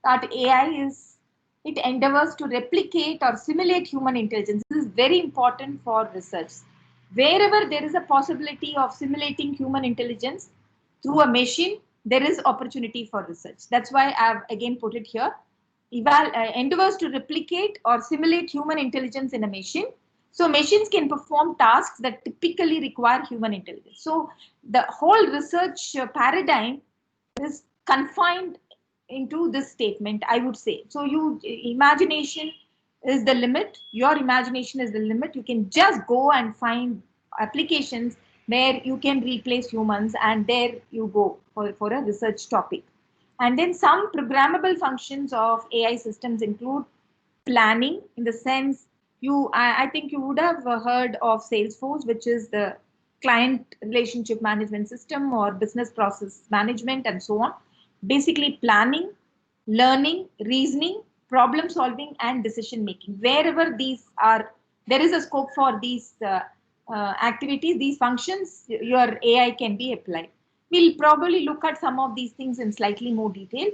that it endeavors to replicate or simulate human intelligence. This is very important for research. Wherever there is a possibility of simulating human intelligence through a machine, there is opportunity for research. That's why I've again put it here. Endeavors to replicate or simulate human intelligence in a machine. So machines can perform tasks that typically require human intelligence. So the whole research paradigm is confined into this statement, I would say. So imagination is the limit. Your imagination is the limit. You can just go and find applications where you can replace humans, and there you go for a research topic. And then some programmable functions of AI systems include planning, in the sense I think you would have heard of Salesforce, which is the client relationship management system, or business process management, and so on. Basically planning, learning, reasoning, problem solving, and decision making. Wherever there is a scope for these activities, these functions, your AI can be applied. We'll probably look at some of these things in slightly more detail.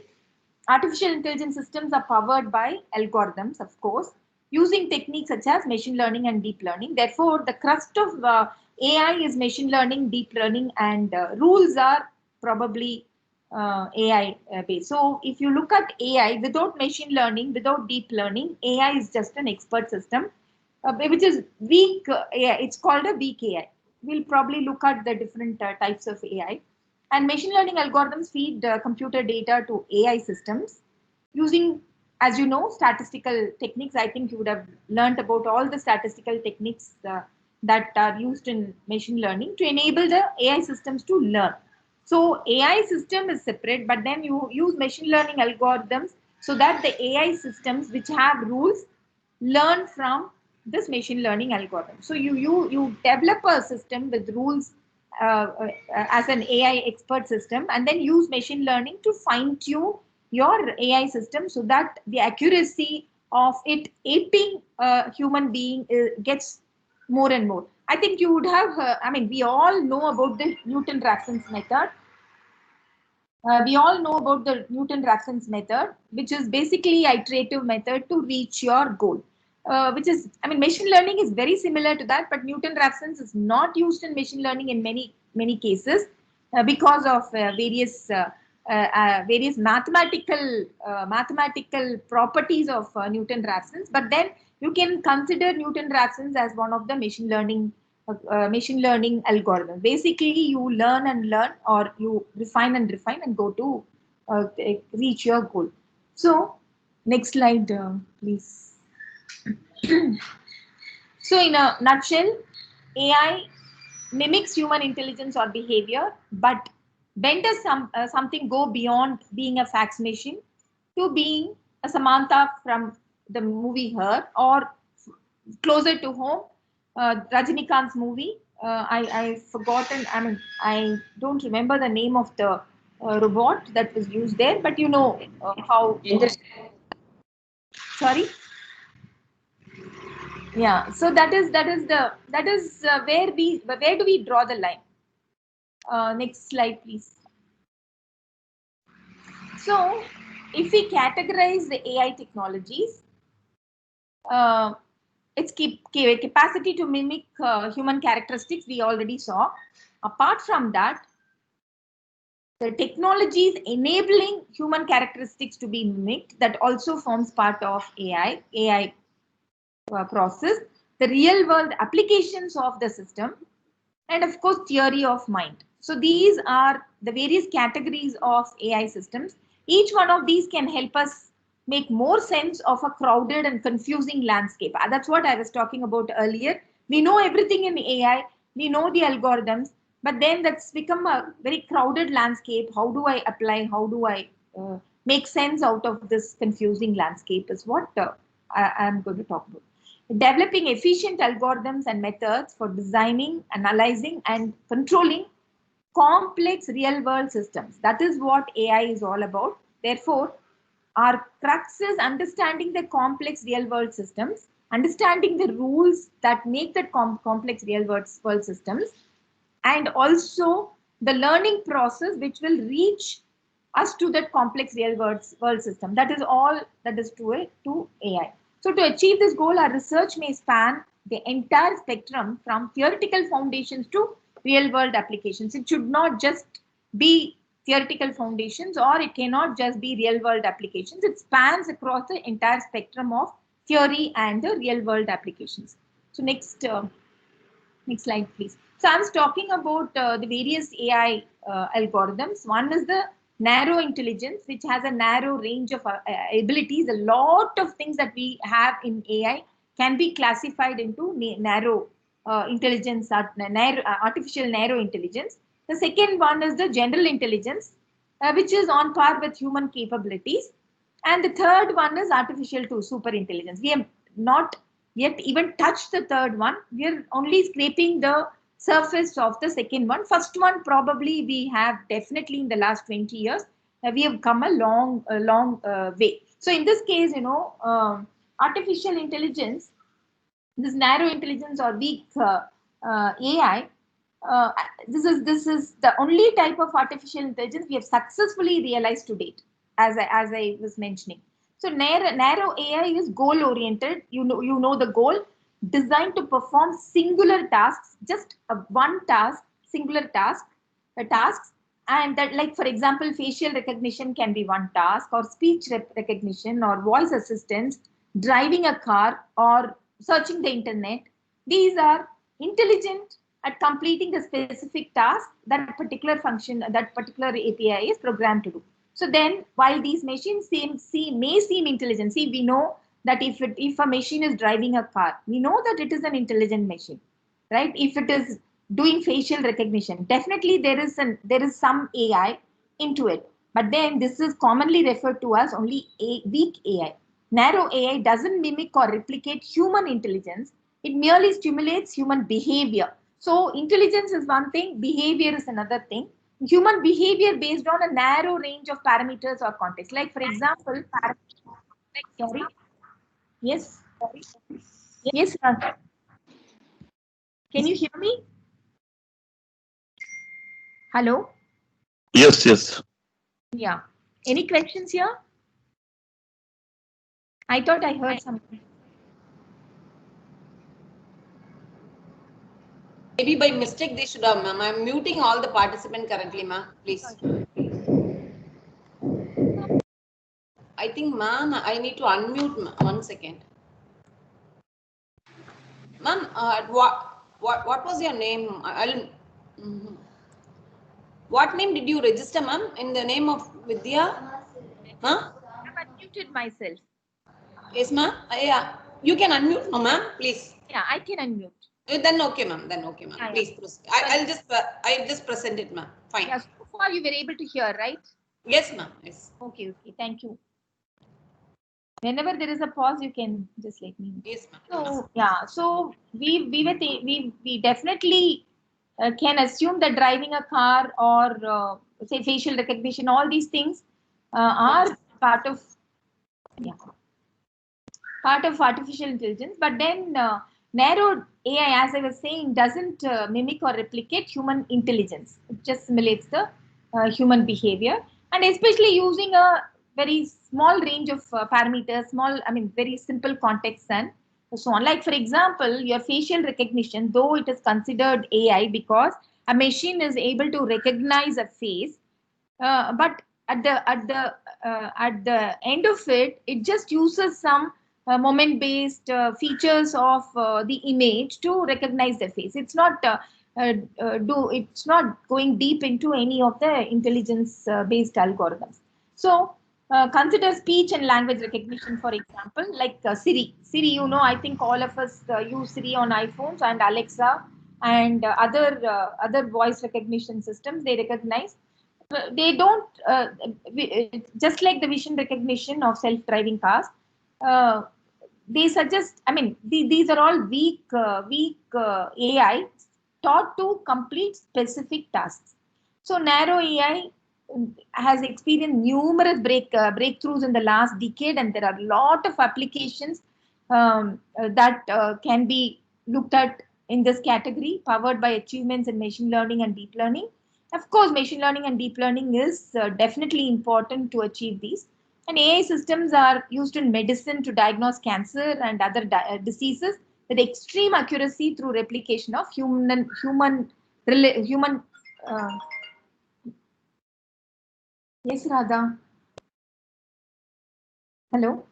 Artificial intelligence systems are powered by algorithms, of course, using techniques such as machine learning and deep learning. Therefore, the crust of AI is machine learning, deep learning, and rules are probably AI based. So if you look at AI without machine learning, without deep learning, AI is just an expert system, which is weak AI. It's called a weak AI. We'll probably look at the different types of AI. And machine learning algorithms feed computer data to AI systems using, as you know, statistical techniques. I think you would have learned about all the statistical techniques that are used in machine learning to enable the AI systems to learn. So AI system is separate, but then you use machine learning algorithms so that the AI systems which have rules learn from this machine learning algorithm. So you develop a system with rules as an AI expert system, and then use machine learning to fine tune your AI system so that the accuracy of it aping a human being gets more and more. I think you would have, we all know about the Newton-Raphson's method. We all know about the Newton-Raphson's method, which is basically iterative method to reach your goal. Which is, machine learning is very similar to that, but Newton-Raphson's is not used in machine learning in many cases because of various mathematical properties of Newton-Raphson's. But then you can consider Newton-Raphson's as one of the machine learning algorithm. Basically, you learn and learn, or you refine and refine, and go to reach your goal. So, next slide, please. So, in a nutshell, AI mimics human intelligence or behavior, but when does something go beyond being a fax machine to being a Samantha from the movie Her, or closer to home, Rajinikanth's movie? I've forgotten. I don't remember the name of the robot that was used there, but you know how. Sorry. Yeah. So that is where do we draw the line? Next slide, please. So, if we categorize the AI technologies, its capacity to mimic human characteristics we already saw. Apart from that, the technologies enabling human characteristics to be mimicked, that also forms part of AI process, the real world applications of the system, and of course theory of mind. So these are the various categories of AI systems. Each one of these can help us make more sense of a crowded and confusing landscape. That's what I was talking about earlier. We know everything in AI, we know the algorithms, but then that's become a very crowded landscape. How do I apply? How do I make sense out of this confusing landscape is what I'm going to talk about. Developing efficient algorithms and methods for designing, analyzing, and controlling complex real-world systems. That is what AI is all about. Therefore, our crux is understanding the complex real-world systems, understanding the rules that make the complex real-world systems, and also the learning process which will reach us to that complex real world system. That is all that is to AI. So to achieve this goal, our research may span the entire spectrum from theoretical foundations to real world applications. It should not just be theoretical foundations, or it cannot just be real world applications. It spans across the entire spectrum of theory and the real world applications. So next slide, please. So I was talking about the various AI algorithms. One is the narrow intelligence, which has a narrow range of abilities. A lot of things that we have in AI can be classified into narrow intelligence, artificial narrow intelligence. The second one is the general intelligence, which is on par with human capabilities. And the third one is artificial to super intelligence. We have not yet even touched the third one. We are only scraping the surface of the second one. First one, probably we have definitely in the last 20 years, we have come a long way. So in this case, artificial intelligence, this narrow intelligence or weak AI, this is the only type of artificial intelligence we have successfully realized to date, as I was mentioning. So narrow AI is goal oriented. You know the goal, designed to perform singular tasks, just one task, singular task, tasks, and that, like for example, facial recognition can be one task, or speech recognition, or voice assistance, driving a car, or searching the internet. These are intelligent at completing the specific task that particular function, that particular API is programmed to do. So then, while these machines may seem intelligent, see, we know that if a machine is driving a car, we know that it is an intelligent machine, right? If it is doing facial recognition, definitely there is some AI into it. But then this is commonly referred to as only a weak AI. Narrow AI doesn't mimic or replicate human intelligence. It merely stimulates human behavior. So intelligence is one thing, behavior is another thing. Human behavior based on a narrow range of parameters or context. Like for example, sorry, yes, yes, can you hear me? Hello? Yes, yes. Yeah. Any questions here? I thought I heard something. Maybe by mistake they should have, ma'am. I'm muting all the participants currently, ma'am. Please. I think, ma'am, I need to unmute, ma'am. 1 second. Ma'am, what was your name? What name did you register, ma'am? In the name of Vidya? Huh? I've unmuted myself. Yes, ma'am. Yeah. You can unmute, no, ma'am. Please. Yeah, I can unmute. Then okay, ma'am. Then okay, ma'am. Yeah, Please yeah. proceed. I'll just present it, ma'am. Fine. Yeah, so far you were able to hear, right? Yes, ma'am. Yes. Okay, thank you. Whenever there is a pause, you can just let me know. Yes, ma'am. So yeah, so we definitely can assume that driving a car or say facial recognition, all these things are part of artificial intelligence. But then narrow AI, as I was saying, doesn't mimic or replicate human intelligence. It just simulates the human behavior, and especially using a very small range of parameters, very simple contexts and so on. Like for example, your facial recognition, though it is considered AI because a machine is able to recognize a face, but at the end of it, it just uses some moment-based features of the image to recognize the face. It's not it's not going deep into any of the intelligence-based algorithms. So consider speech and language recognition, for example, like Siri. Siri, I think all of us use Siri on iPhones, and Alexa and other voice recognition systems. They recognize. They don't just like the vision recognition of self-driving cars. Uh, they suggest. These are all weak AI taught to complete specific tasks. So narrow AI has experienced numerous breakthroughs in the last decade, and there are a lot of applications that can be looked at in this category, powered by achievements in machine learning and deep learning. Of course, machine learning and deep learning is definitely important to achieve these. And AI systems are used in medicine to diagnose cancer and other diseases with extreme accuracy through replication of human. Uh, yes, Radha. Hello.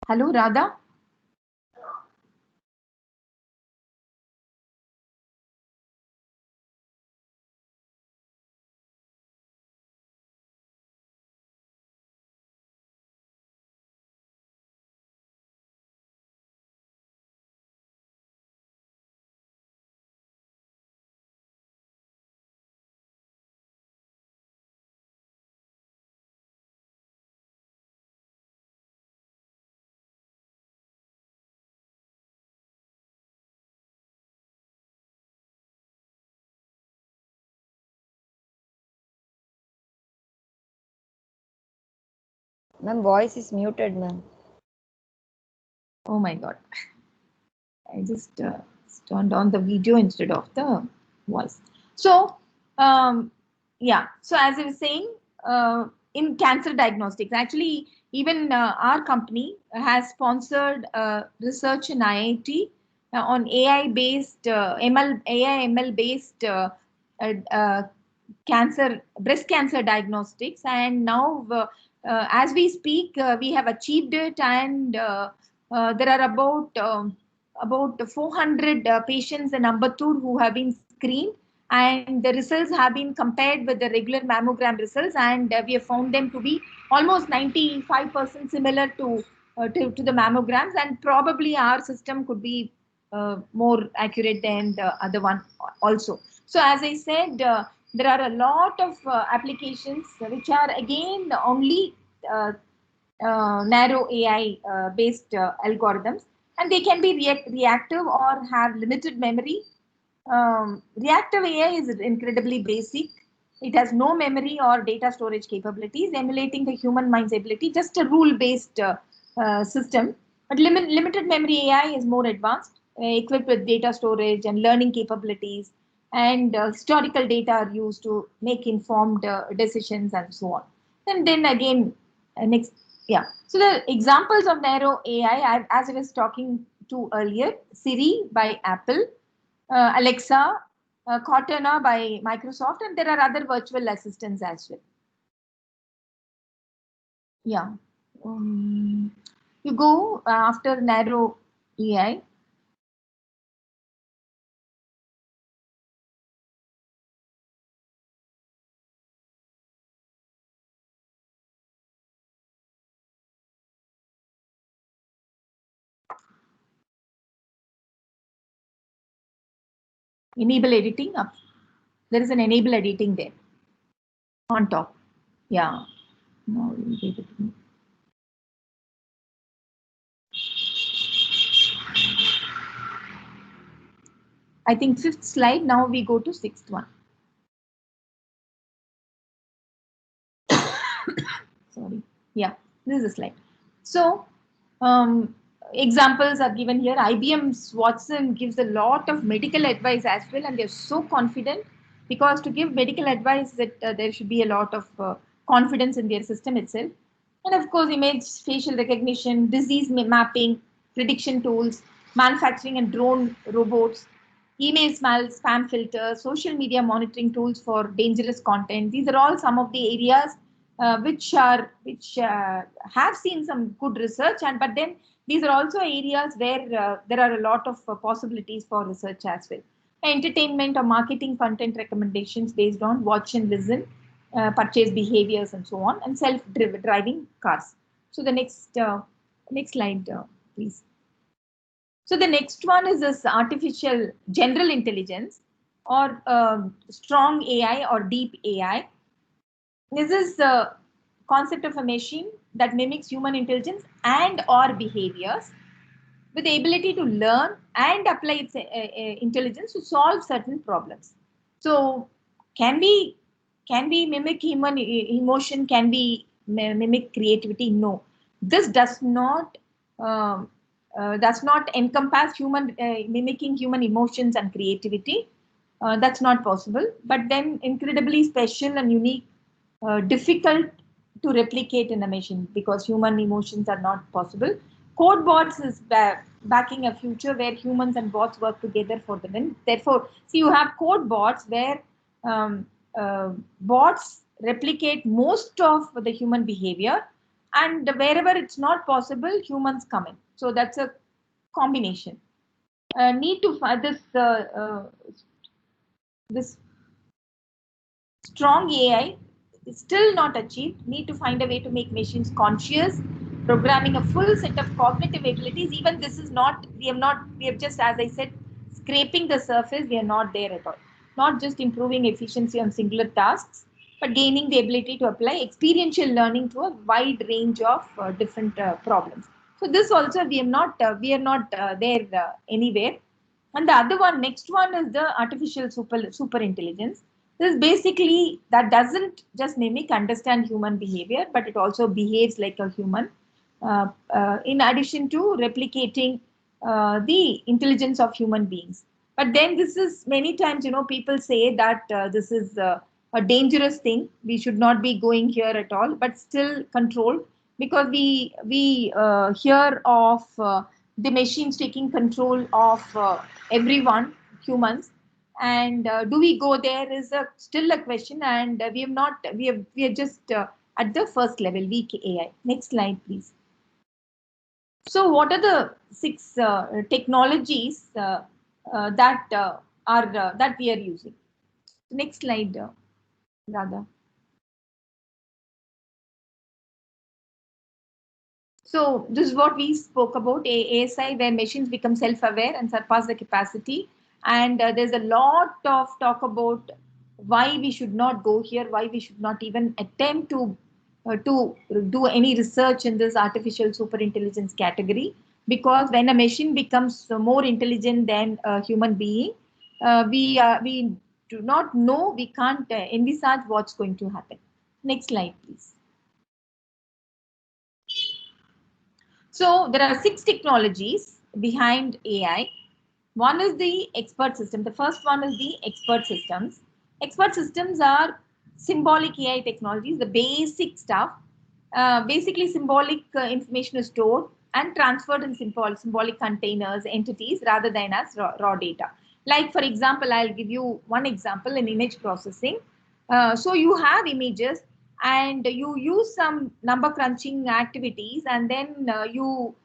Hello, Radha. Ma'am, voice is muted, ma'am. Oh my God. I just turned on the video instead of the voice. So, yeah. So as I was saying, in cancer diagnostics, actually, even our company has sponsored research in IIT on AI-based AI/ML based cancer, breast cancer diagnostics, and now as we speak, we have achieved it, and there are about 400 patients in Ambattur who have been screened, and the results have been compared with the regular mammogram results, and we have found them to be almost 95% similar to the mammograms, and probably our system could be more accurate than the other one also. So as I said, there are a lot of applications which are again only narrow AI based algorithms, and they can be reactive or have limited memory. Reactive AI is incredibly basic. It has no memory or data storage capabilities, emulating the human mind's ability, just a rule based system. But limited memory AI is more advanced, equipped with data storage and learning capabilities, and historical data are used to make informed decisions and so on. And then again, next, yeah. So the examples of narrow AI, as I was talking to earlier, Siri by Apple, Alexa, Cortana by Microsoft, and there are other virtual assistants as well. Yeah. You go after narrow AI. Enable editing up. There is an enable editing there on top. Yeah. Now you give it to me. I think fifth slide. Now we go to sixth one. Sorry. Yeah, this is a slide. So examples are given here. IBM's Watson gives a lot of medical advice as well, and they're so confident because to give medical advice that there should be a lot of confidence in their system itself. And of course, image facial recognition, disease mapping, prediction tools, manufacturing and drone robots, email spam filters, social media monitoring tools for dangerous content. These are all some of the areas which have seen some good research, and but then these are also areas where there are a lot of possibilities for research as well. Entertainment or marketing content recommendations based on watch and listen, purchase behaviors, and so on, and self-driving cars. So the next slide, please. So the next one is this artificial general intelligence or strong AI or deep AI. This is the concept of a machine that mimics human intelligence and or behaviors with the ability to learn and apply its intelligence to solve certain problems. So can we mimic human emotion? Can we mimic creativity? No, this um, does not encompass human mimicking human emotions and creativity. That's not possible. But then incredibly special and unique, difficult to replicate in a machine because human emotions are not possible. Code bots is backing a future where humans and bots work together for the win. Therefore, see, you have code bots where um, bots replicate most of the human behavior, and wherever it's not possible, humans come in. So that's a combination. Need to find this strong AI is still not achieved. Need to find a way to make machines conscious, programming a full set of cognitive abilities. Even this is not, we have just, as I said, scraping the surface. We are not there at all. Not just improving efficiency on singular tasks, but gaining the ability to apply experiential learning to a wide range of different problems. So this also we are not there anywhere. And the other one, next one is the artificial super intelligence. This basically that doesn't just mimic understand human behavior, but it also behaves like a human. In addition to replicating the intelligence of human beings. But then this is many times, people say that this is a dangerous thing. We should not be going here at all, but still controlled because we hear of the machines taking control of everyone, humans, and do we go there is still a question, and we are just at the first level, weak AI. Next slide, please. So, what are the 6 technologies that we are using? Next slide, Radha. So, this is what we spoke about, ASI, where machines become self-aware and surpass the capacity. And there's a lot of talk about why we should not go here, why we should not even attempt to do any research in this artificial superintelligence category. Because when a machine becomes more intelligent than a human being, we do not know, we can't envisage what's going to happen. Next slide, please. So there are 6 technologies behind AI. One is the expert system. The first one is the expert systems. Expert systems are symbolic AI technologies, the basic stuff. Basically, symbolic information is stored and transferred in symbolic containers, entities, rather than as raw data. Like, for example, I'll give you one example in image processing. So you have images and you use some number crunching activities, and then you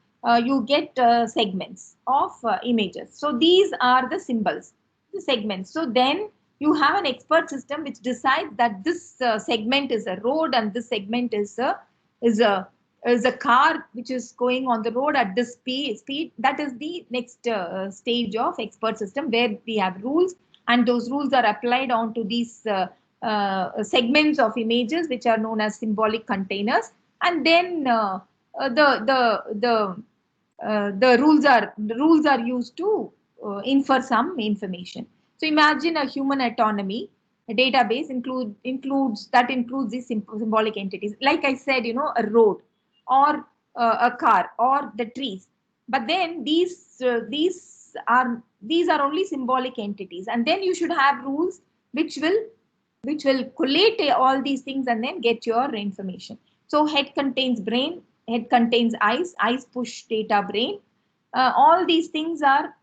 get segments of images. So these are the symbols, the segments. So then you have an expert system which decides that this segment is a road and this segment is a car which is going on the road at this speed. That is the next stage of expert system, where we have rules, and those rules are applied onto these segments of images, which are known as symbolic containers. And then the rules are used to infer some information. So imagine a human autonomy. A database includes these symbolic entities. Like I said, a road or a car or the trees. But then these are only symbolic entities, and then you should have rules which will collate all these things and then get your information. So head contains brain, head contains eyes push data brain. All these things are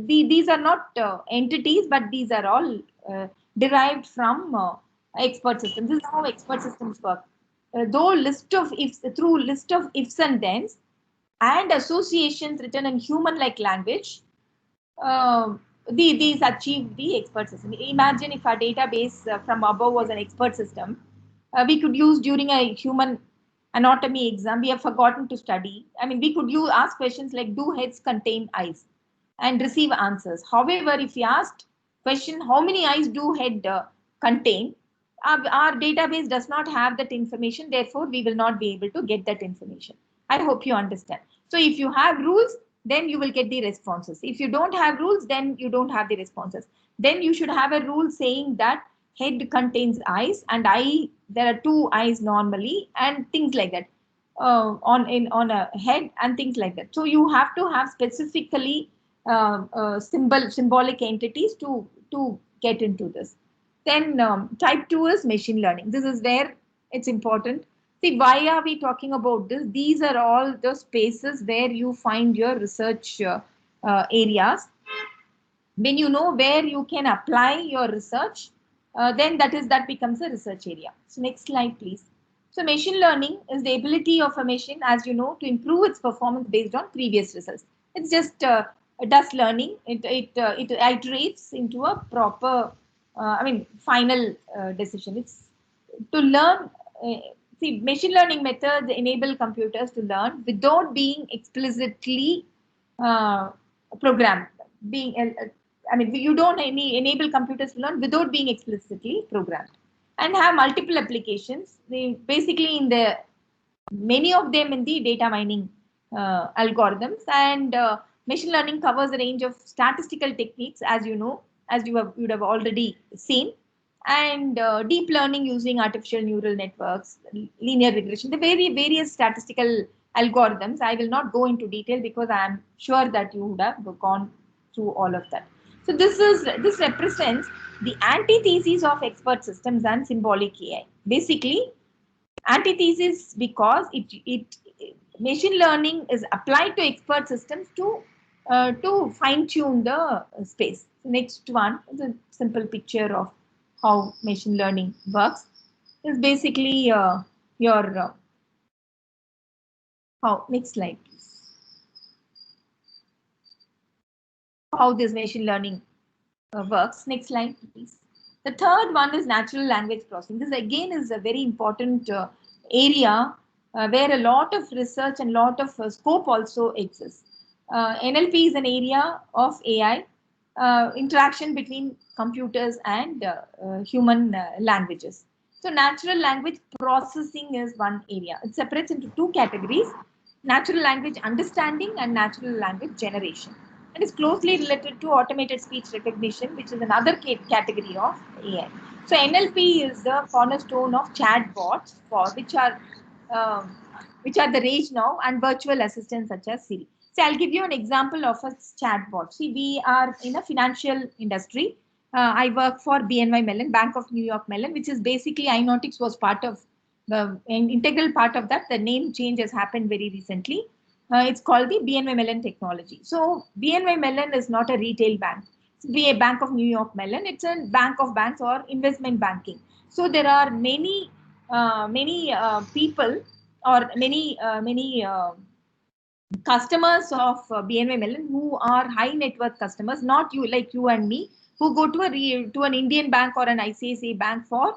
these are not entities, but these are all derived from expert systems. This is how expert systems work. Through list of ifs and thens and associations written in human-like language, these achieve the expert system. Imagine if our database from above was an expert system, we could use during a human anatomy exam. We have forgotten to study. I mean, we could ask questions like, do heads contain eyes, and receive answers. However, if we asked question, how many eyes do head contain, our database does not have that information. Therefore, we will not be able to get that information. I hope you understand. So if you have rules, then you will get the responses. If you don't have rules, then you don't have the responses. Then you should have a rule saying that head contains eyes, and there are 2 eyes normally, and things like that. On a head and things like that. So you have to have specifically symbolic entities to get into this. Then type 2 is machine learning. This is where it's important. See, why are we talking about this? These are all the spaces where you find your research areas. When you know where you can apply your research, then that becomes a research area. So next slide, please. So machine learning is the ability of a machine, as you know, to improve its performance based on previous results. It's just does learning. It iterates into a proper, final decision. It's to learn. See, machine learning methods enable computers to learn without being explicitly uh, programmed. Being you don't enable computers to learn without being explicitly programmed, and have multiple applications. They basically in the many of them in the data mining algorithms, and machine learning covers a range of statistical techniques, as you know, as you would have already seen, and deep learning using artificial neural networks, linear regression, the various statistical algorithms. I will not go into detail because I am sure that you would have gone through all of that. So this represents the antithesis of expert systems and symbolic AI. Basically, antithesis because it machine learning is applied to expert systems to fine tune the space. Next one is a simple picture of how machine learning works. Is basically your how next slide please. How this machine learning works. Next slide please. The third one is natural language processing. This again is a very important area where a lot of research and lot of scope also exists. NLP is an area of AI interaction between computers and human languages. So natural language processing is one area. It separates into two categories: natural language understanding and natural language generation, and is closely related to automated speech recognition, which is another category of AI. So NLP is the cornerstone of chatbots, for which are the rage now, and virtual assistants such as Siri. So I'll give you an example of a chatbot. See, we are in a financial industry. I work for BNY Mellon, Bank of New York Mellon, which is basically Inotics was part of the integral part of that. The name change has happened very recently. It's called the BNY Mellon Technology. So BNY Mellon is not a retail bank. It's a Bank of New York Mellon. It's a bank of banks or investment banking. So there are many people or many customers of BNY Mellon who are high net worth customers, not you like you and me, who go to an Indian bank or an ICICI bank for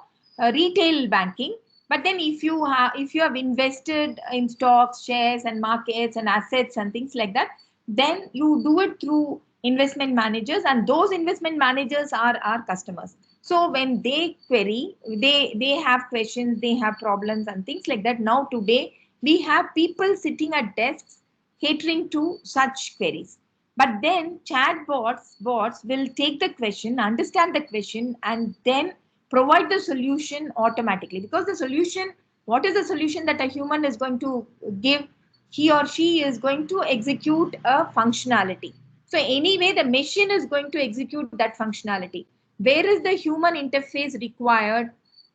retail banking. But then if you have invested in stocks, shares, and markets and assets and things like that, then you do it through investment managers, and those investment managers are our customers. So when they query, they have questions, they have problems and things like that. Now today we have people sitting at desks catering to such queries. But then bots will take the question, understand the question, and then provide the solution automatically. Because the solution, what is the solution that a human is going to give? He or she is going to execute a functionality. So anyway, the machine is going to execute that functionality. Where is the human interface required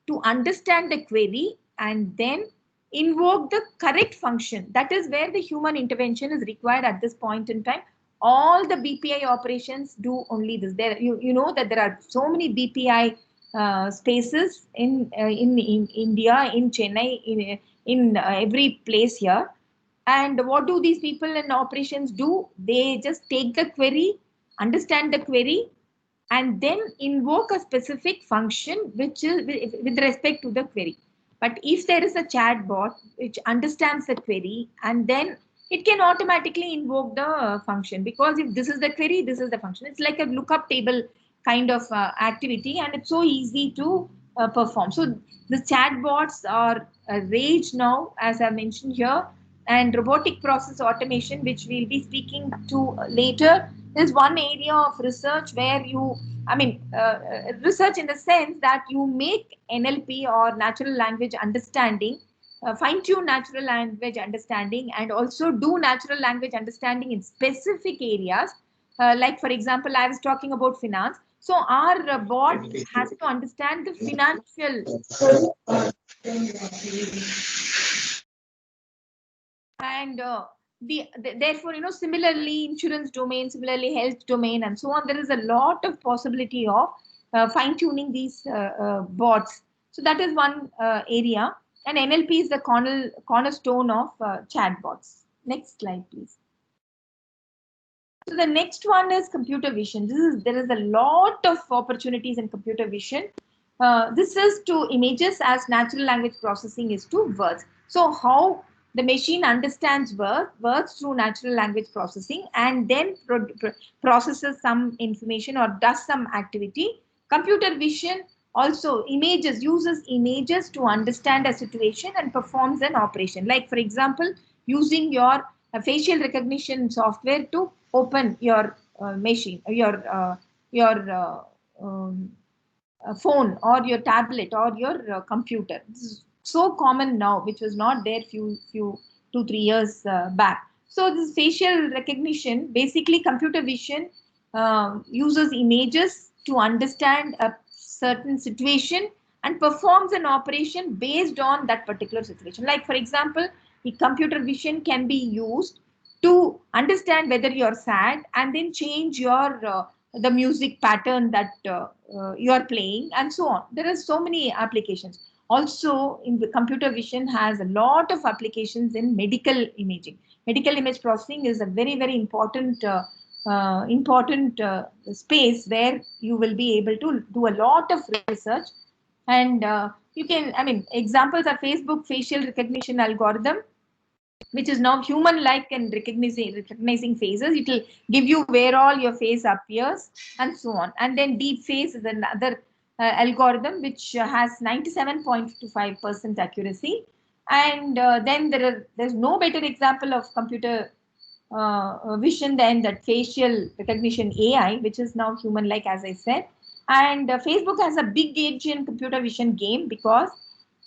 to understand the query and then invoke the correct function? That is where the human intervention is required at this point in time. All the BPI operations do only this. There, you know that there are so many BPI spaces in India, in Chennai, in every place here. And what do these people in operations do? They just take the query, understand the query, and then invoke a specific function which is with respect to the query. But if there is a chatbot which understands the query, and then it can automatically invoke the function, because if this is the query, this is the function. It's like a lookup table kind of activity, and it's so easy to perform. So the chatbots are rage now, as I mentioned here, and robotic process automation, which we'll be speaking to later, is one area of research where research in the sense that you make NLP or natural language understanding, fine-tune natural language understanding, and also do natural language understanding in specific areas Like for example, I was talking about finance. So our bot has to understand the financial and therefore, similarly insurance domain, similarly health domain, and so on. There is a lot of possibility of fine tuning these bots. So that is one area, and NLP is the cornerstone of chatbots. Next slide, please. So the next one is computer vision. There is a lot of opportunities in computer vision. This is to images as natural language processing is to words. So how the machine understands words through natural language processing and then processes some information or does some activity. Computer vision also uses images to understand a situation and performs an operation. Like for example, using your facial recognition software to open your machine, your phone or your tablet or your computer. This is so common now, which was not there few 2-3 years back. So this facial recognition, basically computer vision uses images to understand a certain situation and performs an operation based on that particular situation. Like for example, the computer vision can be used to understand whether you're sad and then change your the music pattern that you are playing and so on. There are so many applications. Also, in the computer vision has a lot of applications in medical imaging. Medical image processing is a very, very important space where you will be able to do a lot of research. And you can, examples are Facebook facial recognition algorithm, which is now human-like and recognizing faces. It will give you where all your face appears and so on. And then deep face is another algorithm which has 97.25% accuracy. And then there's no better example of computer vision than that facial recognition AI, which is now human-like, as I said. And Facebook has a big edge in computer vision game because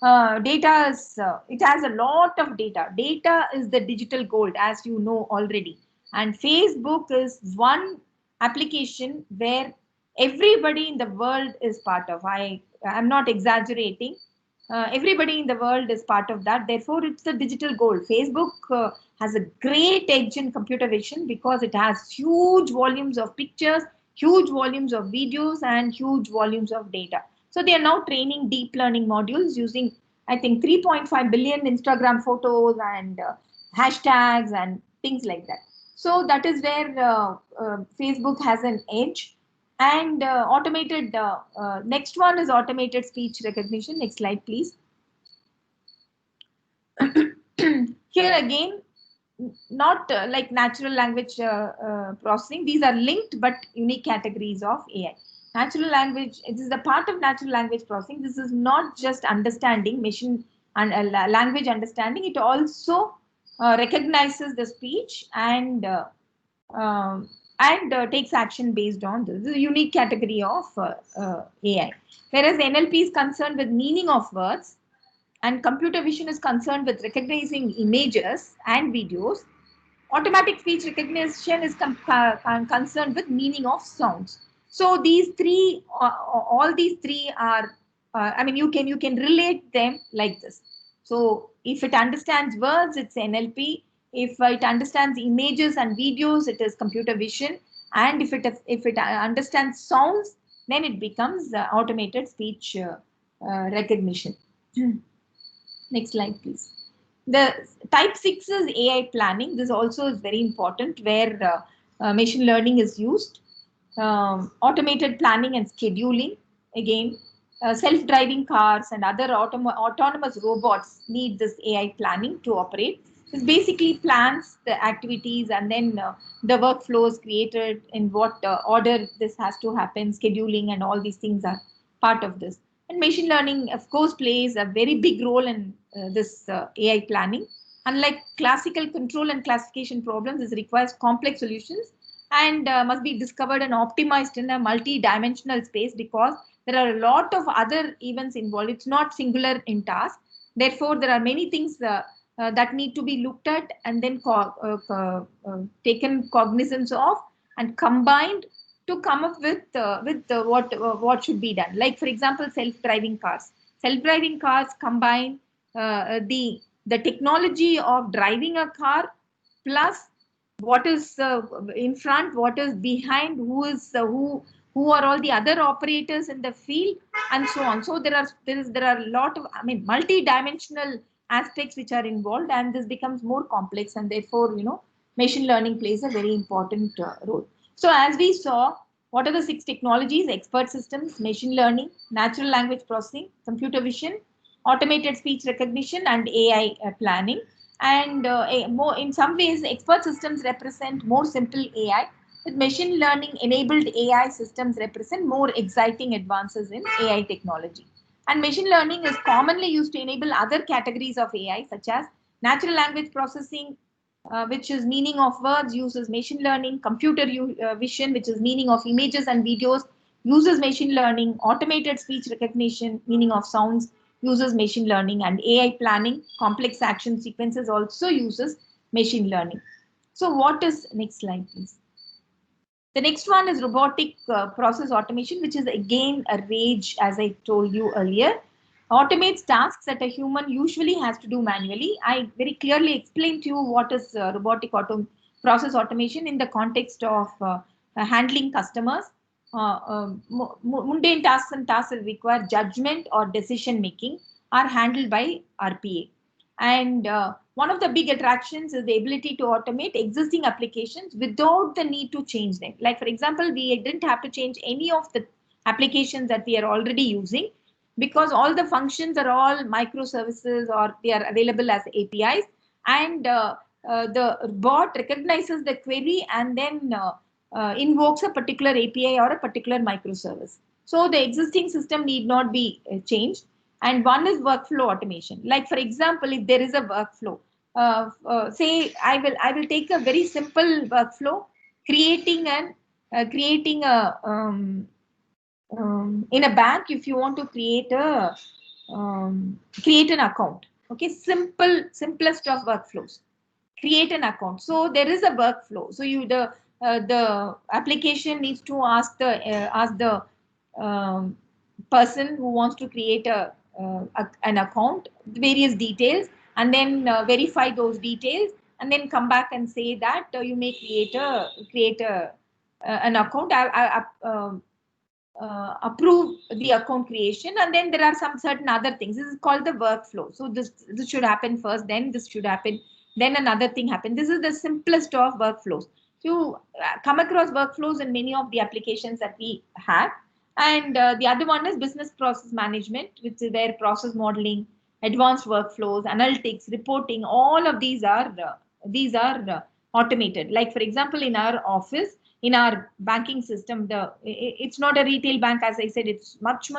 data is, it has a lot of data. Data is the digital gold, as you know already. And Facebook is one application where everybody in the world is part of. I'm not exaggerating. Everybody in the world is part of that. Therefore, it's the digital gold. Facebook has a great edge in computer vision because it has huge volumes of pictures, huge volumes of videos, and huge volumes of data. So they are now training deep learning modules using, I think, 3.5 billion Instagram photos and hashtags and things like that. So that is where Facebook has an edge. And next one is automated speech recognition. Next slide, please. Here again, not like natural language processing. These are linked but unique categories of AI. Natural language, it is a part of natural language processing. This is not just understanding, machine and language understanding. It also recognizes the speech and takes action based on this. This is a unique category of AI. Whereas NLP is concerned with meaning of words and computer vision is concerned with recognizing images and videos. Automatic speech recognition is concerned with meaning of sounds. So these three, all these three are, you can relate them like this. So if it understands words, it's NLP. If it understands images and videos, it is computer vision. And if it understands sounds, then it becomes automated speech recognition. Next slide, please. The type 6 is AI planning. This also is very important where machine learning is used. Automated planning and scheduling. Again, self-driving cars and other autonomous robots need this AI planning to operate. This basically plans the activities and then the workflows created in what order this has to happen, scheduling and all these things are part of this. And machine learning, of course, plays a very big role in this AI planning. Unlike classical control and classification problems, this requires complex solutions and must be discovered and optimized in a multi-dimensional space because there are a lot of other events involved. It's not singular in task. Therefore, there are many things that need to be looked at and then taken cognizance of and combined to come up with what should be done. Like for example, self-driving cars. Self-driving cars combine the technology of driving a car plus what is in front, what is behind, who are all the other operators in the field, and so on. So there are a lot of, I mean, multi-dimensional aspects which are involved, and this becomes more complex, and therefore, machine learning plays a very important role. So as we saw, what are the 6 technologies? Expert systems, machine learning, natural language processing, computer vision, automated speech recognition, and AI planning. And more in some ways, expert systems represent more simple AI, with machine learning enabled AI systems represent more exciting advances in AI technology. And machine learning is commonly used to enable other categories of AI, such as natural language processing, which is meaning of words, uses machine learning, computer vision, which is meaning of images and videos, uses machine learning, automated speech recognition, meaning of sounds, uses machine learning, and AI planning, complex action sequences, also uses machine learning. So what is, next slide please. The next one is robotic process automation, which is again a rage, as I told you earlier. Automates tasks that a human usually has to do manually. I very clearly explained to you what is robotic process automation in the context of handling customers. Mundane tasks and tasks that require judgment or decision making are handled by RPA. And one of the big attractions is the ability to automate existing applications without the need to change them. Like for example, we didn't have to change any of the applications that we are already using, because all the functions are all microservices, or they are available as APIs, and the bot recognizes the query and then invokes a particular API or a particular microservice. So the existing system need not be changed. And one is workflow automation. Like for example, if there is a workflow, say I will take a very simple workflow, creating a in a bank. If you want to create an account, okay, simplest of workflows, create an account. So there is a workflow. So the application needs to ask the person who wants to create an account, various details, and then verify those details, and then come back and say that you may create an account. Approve the account creation, and then there are some certain other things. This is called the workflow. So this should happen first, then this should happen, then another thing happen. This is the simplest of workflows. You come across workflows in many of the applications that we have. And the other one is business process management, which is where process modeling, advanced workflows, analytics, reporting, all of these are automated. Like for example, in our office, in our banking system, it's not a retail bank, as I said. It's much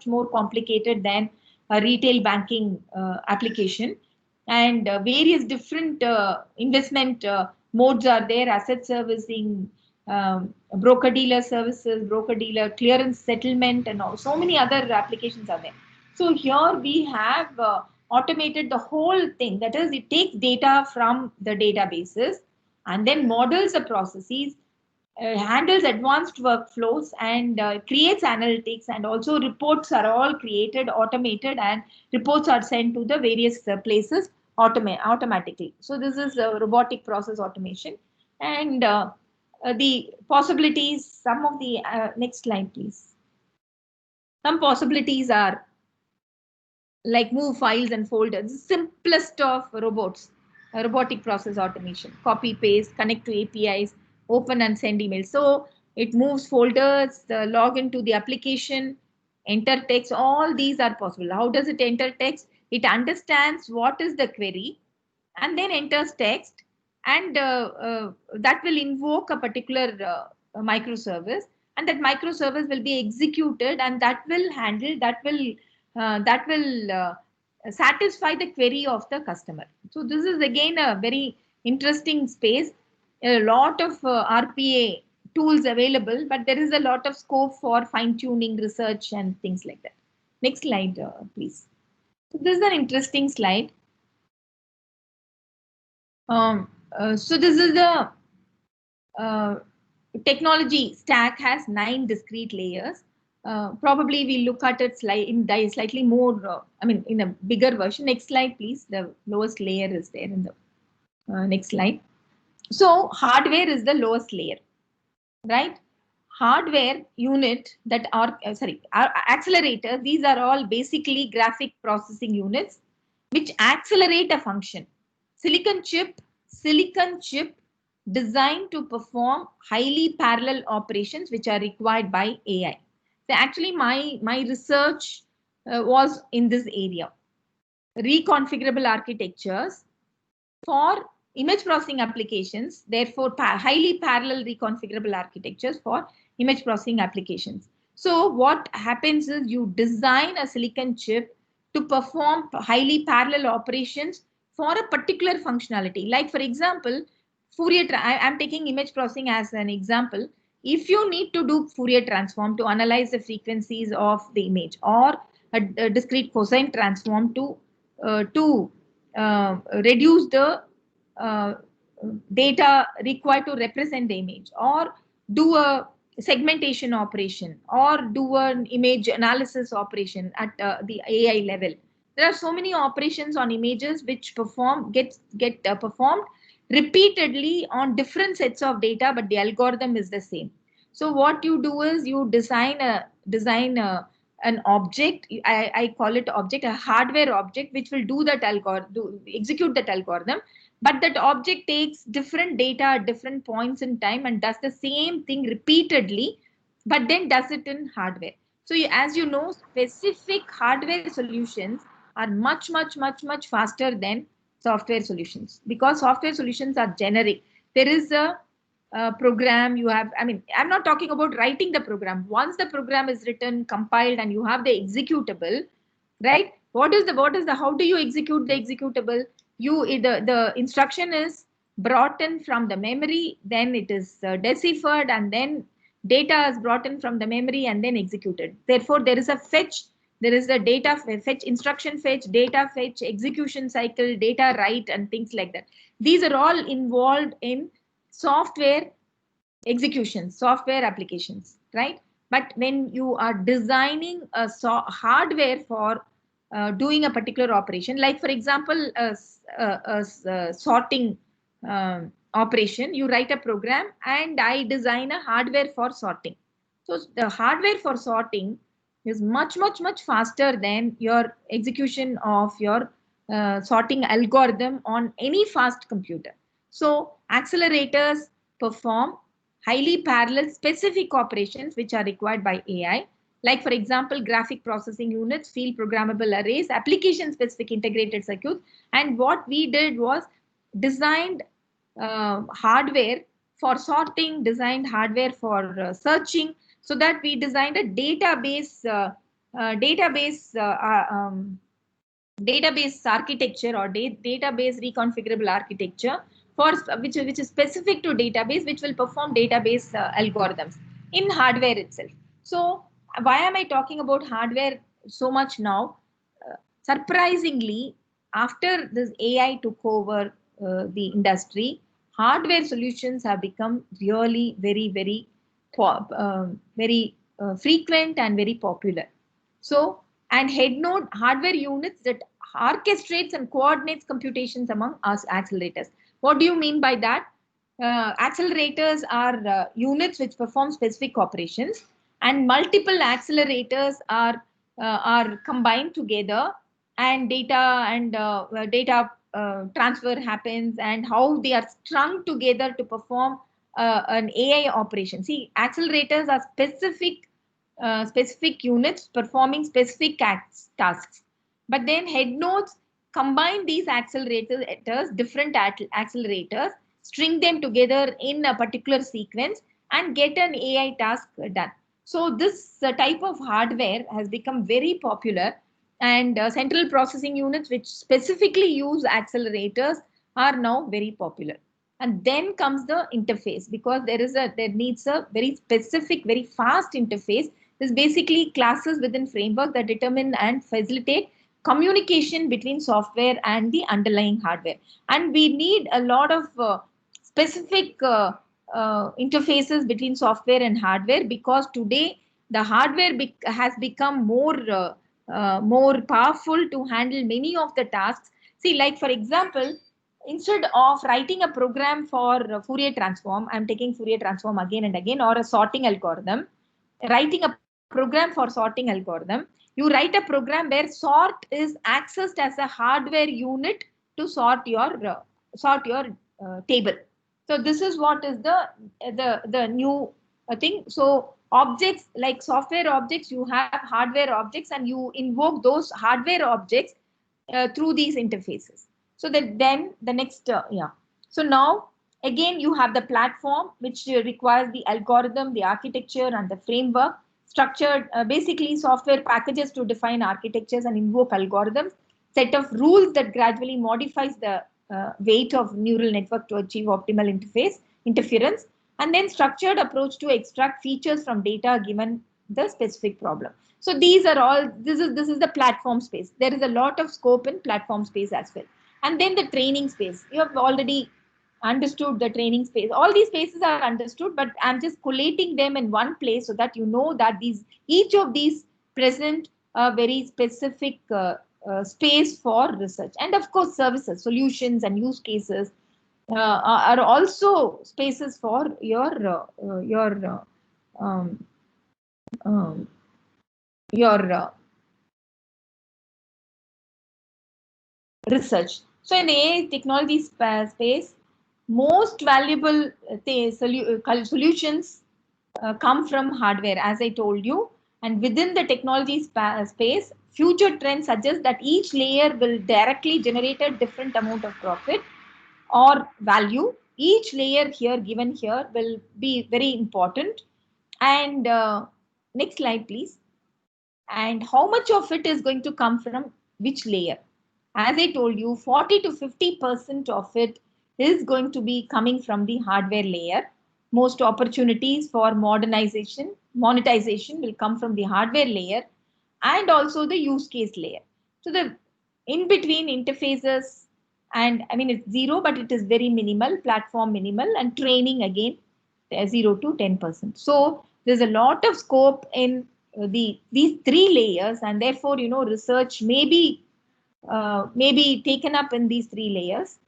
more complicated than a retail banking application. And various different investment modes are there: asset servicing, broker dealer services, broker dealer clearance settlement, and so many other applications are there. So here we have automated the whole thing. That is, it takes data from the databases and then models the processes, handles advanced workflows, and creates analytics, and also reports are all created, automated, and reports are sent to the various places automatically. So this is robotic process automation. And the possibilities, some of the next slide please. Some possibilities are like move files and folders, simplest of robots, robotic process automation, copy paste, connect to APIs, open and send emails. So it moves folders, log into the application, enter text. All these are possible. How does it enter text? It understands what is the query and then enters text, and that will invoke a particular microservice, and that microservice will be executed, and that will satisfy the query of the customer. So this is again a very interesting space. A lot of RPA tools available, but there is a lot of scope for fine-tuning, research, and things like that. Next slide, please. So this is an interesting slide. So this is the technology stack has 9 discrete layers. Probably we look at it slightly more, in a bigger version. Next slide, please. The lowest layer is there in the next slide. So hardware is the lowest layer, right? Hardware unit that are, our accelerators, these are all basically graphic processing units which accelerate a function. Silicon chip designed to perform highly parallel operations which are required by AI. So actually my research was in this area. Reconfigurable architectures for image processing applications, therefore highly parallel reconfigurable architectures for image processing applications. So what happens is you design a silicon chip to perform highly parallel operations for a particular functionality. Like for example, I'm taking image processing as an example. If you need to do Fourier transform to analyze the frequencies of the image, or a discrete cosine transform to reduce the data required to represent the image, or do a segmentation operation, or do an image analysis operation at the AI level. There are so many operations on images which get performed repeatedly on different sets of data, but the algorithm is the same. So what you do is you design an object. I call it object, a hardware object, which will do that algorithm, execute that algorithm. But that object takes different data at different points in time and does the same thing repeatedly, but then does it in hardware. So as you know, specific hardware solutions are much faster than software solutions, because software solutions are generic. There is a program you have. I'm not talking about writing the program. Once the program is written, compiled, and you have the executable, right? What is the how do you execute the executable? The instruction is brought in from the memory, then it is deciphered, and then data is brought in from the memory and then executed. Therefore, there is a fetch, there is a data fetch, instruction fetch, data fetch, execution cycle, data write, and things like that. These are all involved in software execution, software applications, right? But when you are designing a hardware for doing a particular operation, like for example, a sorting operation, you write a program and I design a hardware for sorting. So the hardware for sorting is much faster than your execution of your sorting algorithm on any fast computer. So accelerators perform highly parallel specific operations which are required by AI. Like for example, graphic processing units, field programmable arrays, application specific integrated circuits. And what we did was designed hardware for sorting, designed hardware for searching, so that we designed a database architecture, or database reconfigurable architecture for which is specific to database, which will perform database algorithms in hardware itself. So why am I talking about hardware so much now? Surprisingly, after this AI took over the industry, hardware solutions have become really very frequent and very popular. So, and head node hardware units that orchestrates and coordinates computations among us accelerators. What do you mean by that? Accelerators are units which perform specific operations, and multiple accelerators are combined together, and data transfer happens, and how they are strung together to perform an AI operation. See, accelerators are specific units performing specific tasks. But then head nodes combine these accelerators, different accelerators, string them together in a particular sequence and get an AI task done. So this type of hardware has become very popular, and central processing units which specifically use accelerators are now very popular. And then comes the interface, because there needs a very specific, very fast interface. This basically classes within framework that determine and facilitate communication between software and the underlying hardware. And we need a lot of specific interfaces between software and hardware, because today the hardware has become more powerful to handle many of the tasks. See, like for example, instead of writing a program for Fourier transform, I'm taking Fourier transform again and again, or a sorting algorithm, writing a program for sorting algorithm, you write a program where sort is accessed as a hardware unit to sort your table. So this is what is the new thing. So objects like software objects, you have hardware objects, and you invoke those hardware objects through these interfaces. So that then the next yeah. So now again you have the platform, which requires the algorithm, the architecture, and the framework. Structured basically software packages to define architectures and invoke algorithms. Set of rules that gradually modifies the weight of neural network to achieve optimal interference, and then structured approach to extract features from data given the specific problem. So these are all, this is the platform space. There is a lot of scope in platform space as well. And then the training space, you have already understood the training space. All these spaces are understood, but I'm just collating them in one place so that you know that each of these present a very specific space for research. And of course, services, solutions, and use cases are also spaces for um, your research. So in the AI technology space, most valuable solutions come from hardware, as I told you. And within the technology space, future trends suggest that each layer will directly generate a different amount of profit or value. Each layer here given here will be very important. And next slide, please. And how much of it is going to come from which layer? As I told you, 40 to 50% of it is going to be coming from the hardware layer. Most opportunities for monetization will come from the hardware layer and also the use case layer. So the in between interfaces, and I mean it's zero, but it is very minimal, platform minimal, and training again 0 to 10%. So there's a lot of scope in these three layers, and therefore research may be taken up in these three layers.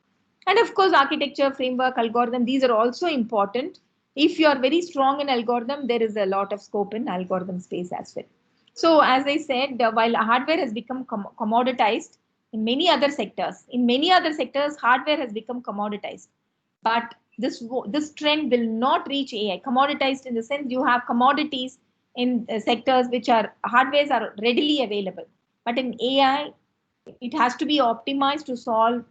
And of course, architecture, framework, algorithm, these are also important. If you are very strong in algorithm, there is a lot of scope in algorithm space as well. So as I said, while hardware has become commoditized in many other sectors, hardware has become commoditized. But this trend will not reach AI. Commoditized in the sense you have commodities in sectors which are hardwares are readily available. But in AI, it has to be optimized to solve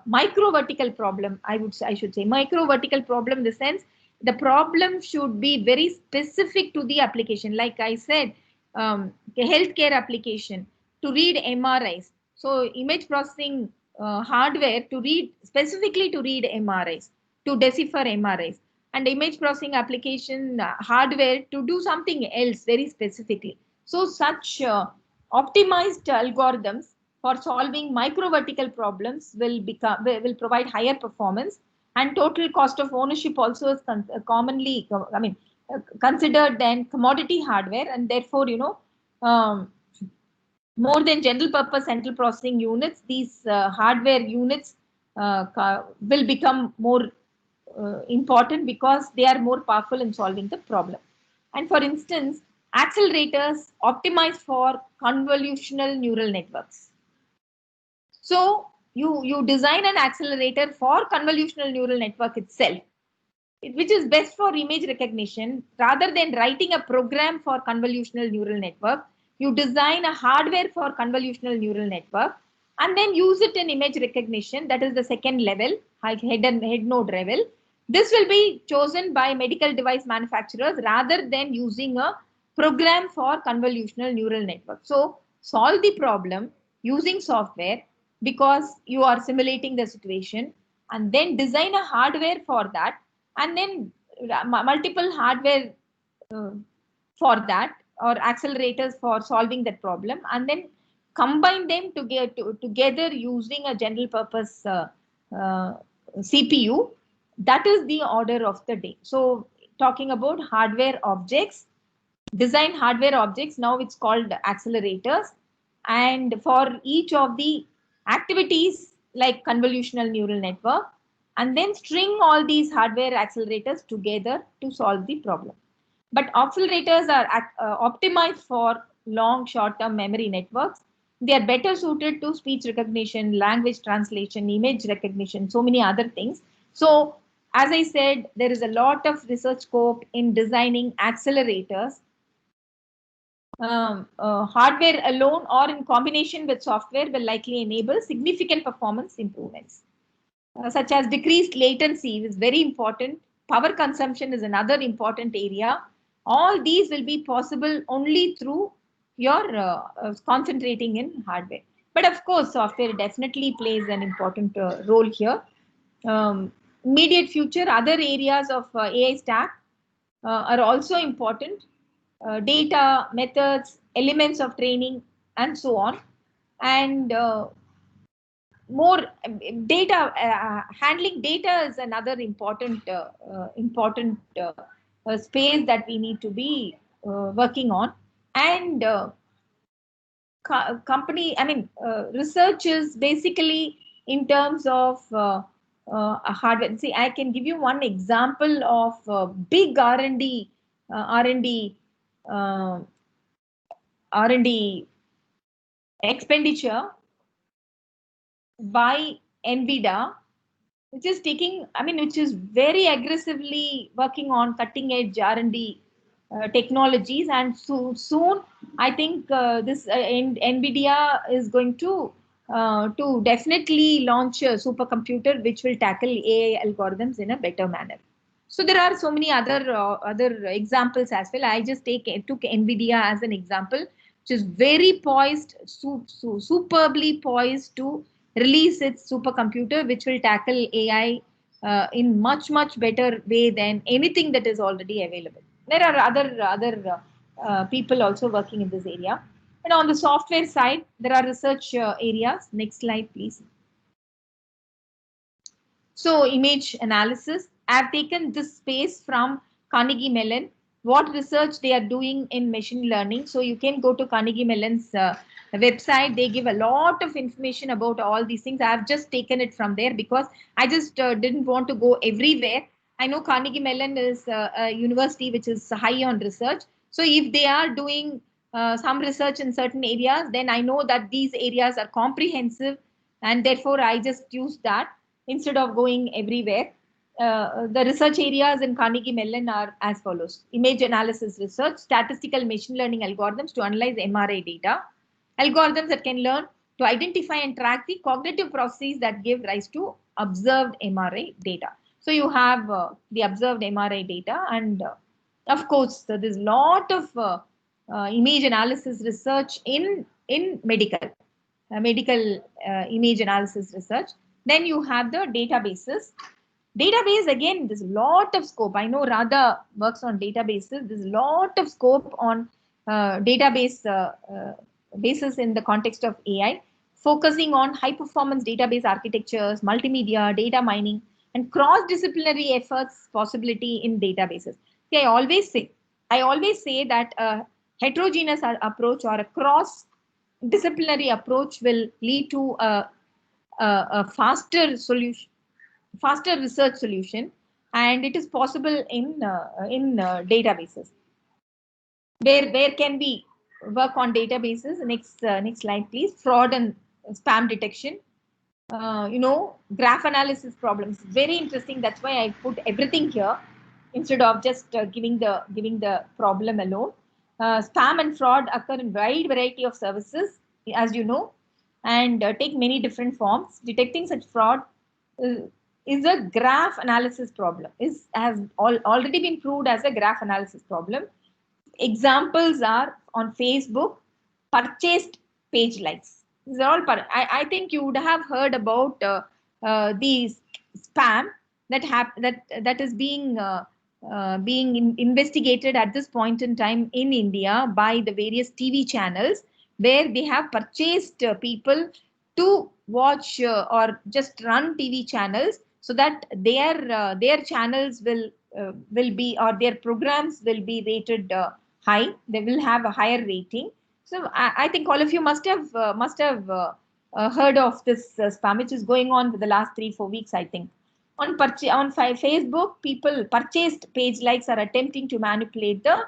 micro vertical problem. I should say micro vertical problem in the sense the problem should be very specific to the application. Like I said, healthcare application to read MRIs. So image processing hardware to read specifically to read MRIs, to decipher MRIs, and image processing application hardware to do something else very specifically. So such optimized algorithms for solving micro vertical problems will provide higher performance, and total cost of ownership also is commonly considered than commodity hardware, and therefore more than general purpose central processing units, these hardware units will become more important because they are more powerful in solving the problem. And for instance, accelerators optimized for convolutional neural networks. So you design an accelerator for convolutional neural network itself, which is best for image recognition. Rather than writing a program for convolutional neural network, you design a hardware for convolutional neural network and then use it in image recognition. That is the second level, head node level. This will be chosen by medical device manufacturers rather than using a program for convolutional neural network. So solve the problem using software because you are simulating the situation, and then design a hardware for that, and then multiple hardware for that, or accelerators for solving that problem, and then combine them together using a general purpose CPU That is the order of the day. So talking about hardware objects, design hardware objects, now it's called accelerators. And for each of the activities like convolutional neural network, and then string all these hardware accelerators together to solve the problem. But accelerators are optimized for long short-term memory networks. They are better suited to speech recognition, language translation, image recognition, so many other things. So as I said, there is a lot of research scope in designing accelerators. Hardware alone or in combination with software will likely enable significant performance improvements, such as decreased latency is very important. Power consumption is another important area. All these will be possible only through your concentrating in hardware. But of course, software definitely plays an important role here. Immediate future, other areas of AI stack are also important. Data, methods, elements of training, and so on. And more data, handling data is another important space that we need to be working on. And research is basically in terms of hardware. See, I can give you one example of big R&D expenditure by NVIDIA, which is which is very aggressively working on cutting edge R&D technologies. And so soon, I think this NVIDIA is going to definitely launch a supercomputer which will tackle AI algorithms in a better manner. So there are so many other examples as well. I just took NVIDIA as an example, which is very poised, superbly poised to release its supercomputer, which will tackle AI in much better way than anything that is already available. There are other people also working in this area. And on the software side, there are research areas. Next slide, please. So image analysis, I've taken this space from Carnegie Mellon, what research they are doing in machine learning. So you can go to Carnegie Mellon's website. They give a lot of information about all these things. I've just taken it from there because I just didn't want to go everywhere. I know Carnegie Mellon is a university which is high on research. So if they are doing some research in certain areas, then I know that these areas are comprehensive, and therefore I just use that instead of going everywhere. The research areas in Carnegie Mellon are as follows: image analysis research, statistical machine learning algorithms to analyze MRI data, algorithms that can learn to identify and track the cognitive processes that give rise to observed MRI data. So you have the observed MRI data, and of course, there's a lot of image analysis research in medical image analysis research. Then you have the databases. Database, again, there's a lot of scope. I know Radha works on databases. There's a lot of scope on database basis in the context of AI, focusing on high performance database architectures, multimedia, data mining, and cross-disciplinary efforts possibility in databases. See, I always say that a heterogeneous approach or a cross-disciplinary approach will lead to a faster solution, faster research solution, and it is possible in databases. Where can we work on databases? Next slide, please. Fraud and spam detection. Graph analysis problems. Very interesting. That's why I put everything here instead of just giving the problem alone. Spam and fraud occur in wide variety of services, as you know, and take many different forms. Detecting such fraud is a graph analysis problem. Has already been proved as a graph analysis problem. Examples are on Facebook, purchased page likes. These are all. I think you would have heard about these spam that is being investigated at this point in time in India by the various TV channels, where they have purchased people to watch or just run TV channels. so that their channels will be, or their programs will be rated high. They will have a higher rating. So I think all of you must have heard of this spam, which is going on for the last 3-4 weeks, I think. On Facebook, people purchased page likes are attempting to manipulate the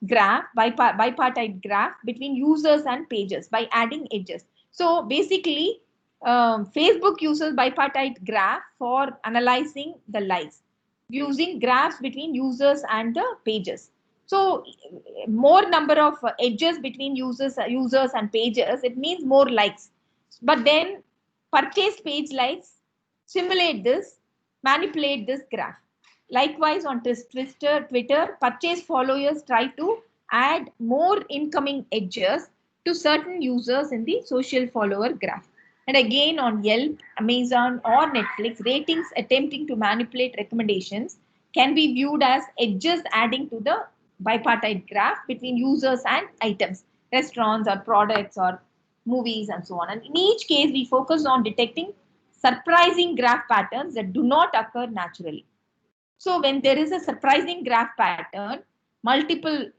graph, bipartite graph between users and pages by adding edges. So basically, Facebook uses bipartite graph for analyzing the likes using graphs between users and the pages. So more number of edges between users and pages, it means more likes. But then purchased page likes simulate this, manipulate this graph. Likewise, on Twitter, purchase followers try to add more incoming edges to certain users in the social follower graph. And again, on Yelp, Amazon, or Netflix, ratings attempting to manipulate recommendations can be viewed as edges adding to the bipartite graph between users and items, restaurants or products or movies and so on. And in each case, we focus on detecting surprising graph patterns that do not occur naturally. So when there is a surprising graph pattern,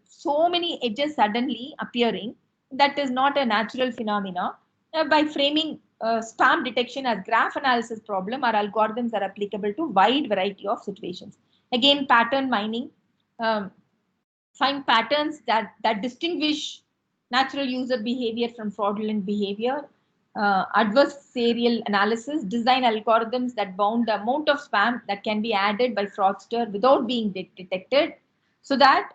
so many edges suddenly appearing, that is not a natural phenomena. By framing spam detection as graph analysis problem, our algorithms are applicable to wide variety of situations. Again, pattern mining, find patterns that distinguish natural user behavior from fraudulent behavior. Adversarial analysis, design algorithms that bound the amount of spam that can be added by fraudster without being detected, so that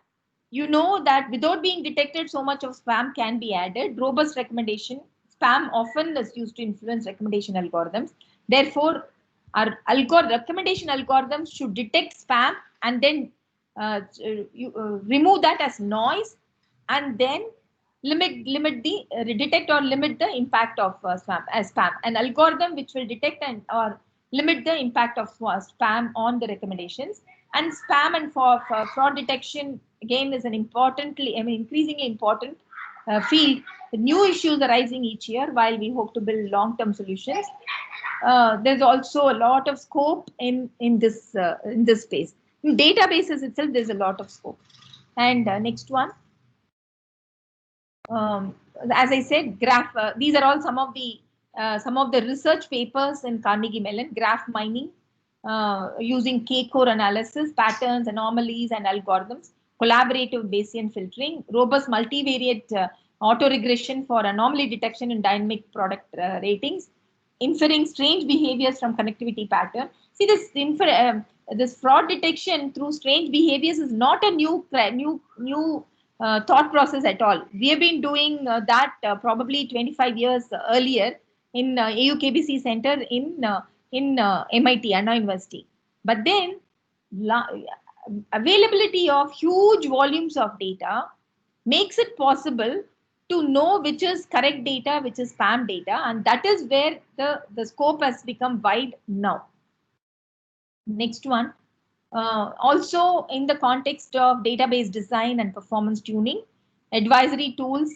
you know that without being detected, so much of spam can be added. Robust recommendation, spam often is used to influence recommendation algorithms. Therefore, our recommendation algorithms should detect spam and then remove that as noise, and then detect or limit the impact of spam. An algorithm which will detect and or limit the impact of spam on the recommendations. And spam and for fraud detection again is an increasingly important field. The new issues arising each year while we hope to build long-term solutions. There's also a lot of scope in this space. In databases itself, there's a lot of scope. And next one. As I said, graph. These are all some of the research papers in Carnegie Mellon. Graph mining using K-core analysis, patterns, anomalies, and algorithms. Collaborative Bayesian filtering. Robust multivariate autoregression for anomaly detection and dynamic product ratings. Inferring strange behaviors from connectivity pattern. See, this fraud detection through strange behaviors is not a new thought process at all. We have been doing that probably 25 years earlier in AUKBC Center in MIT, Anna University. But then availability of huge volumes of data makes it possible to know which is correct data, which is spam data, and that is where the scope has become wide now. Next one. Also, in the context of database design and performance tuning, advisory tools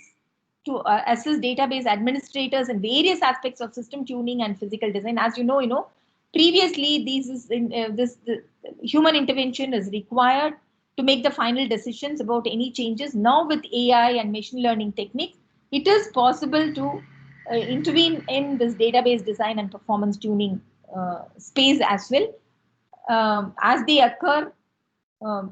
to assist database administrators in various aspects of system tuning and physical design. As you know, previously the human intervention is required to make the final decisions about any changes. Now with AI and machine learning techniques, it is possible to intervene in this database design and performance tuning space as well. As they occur,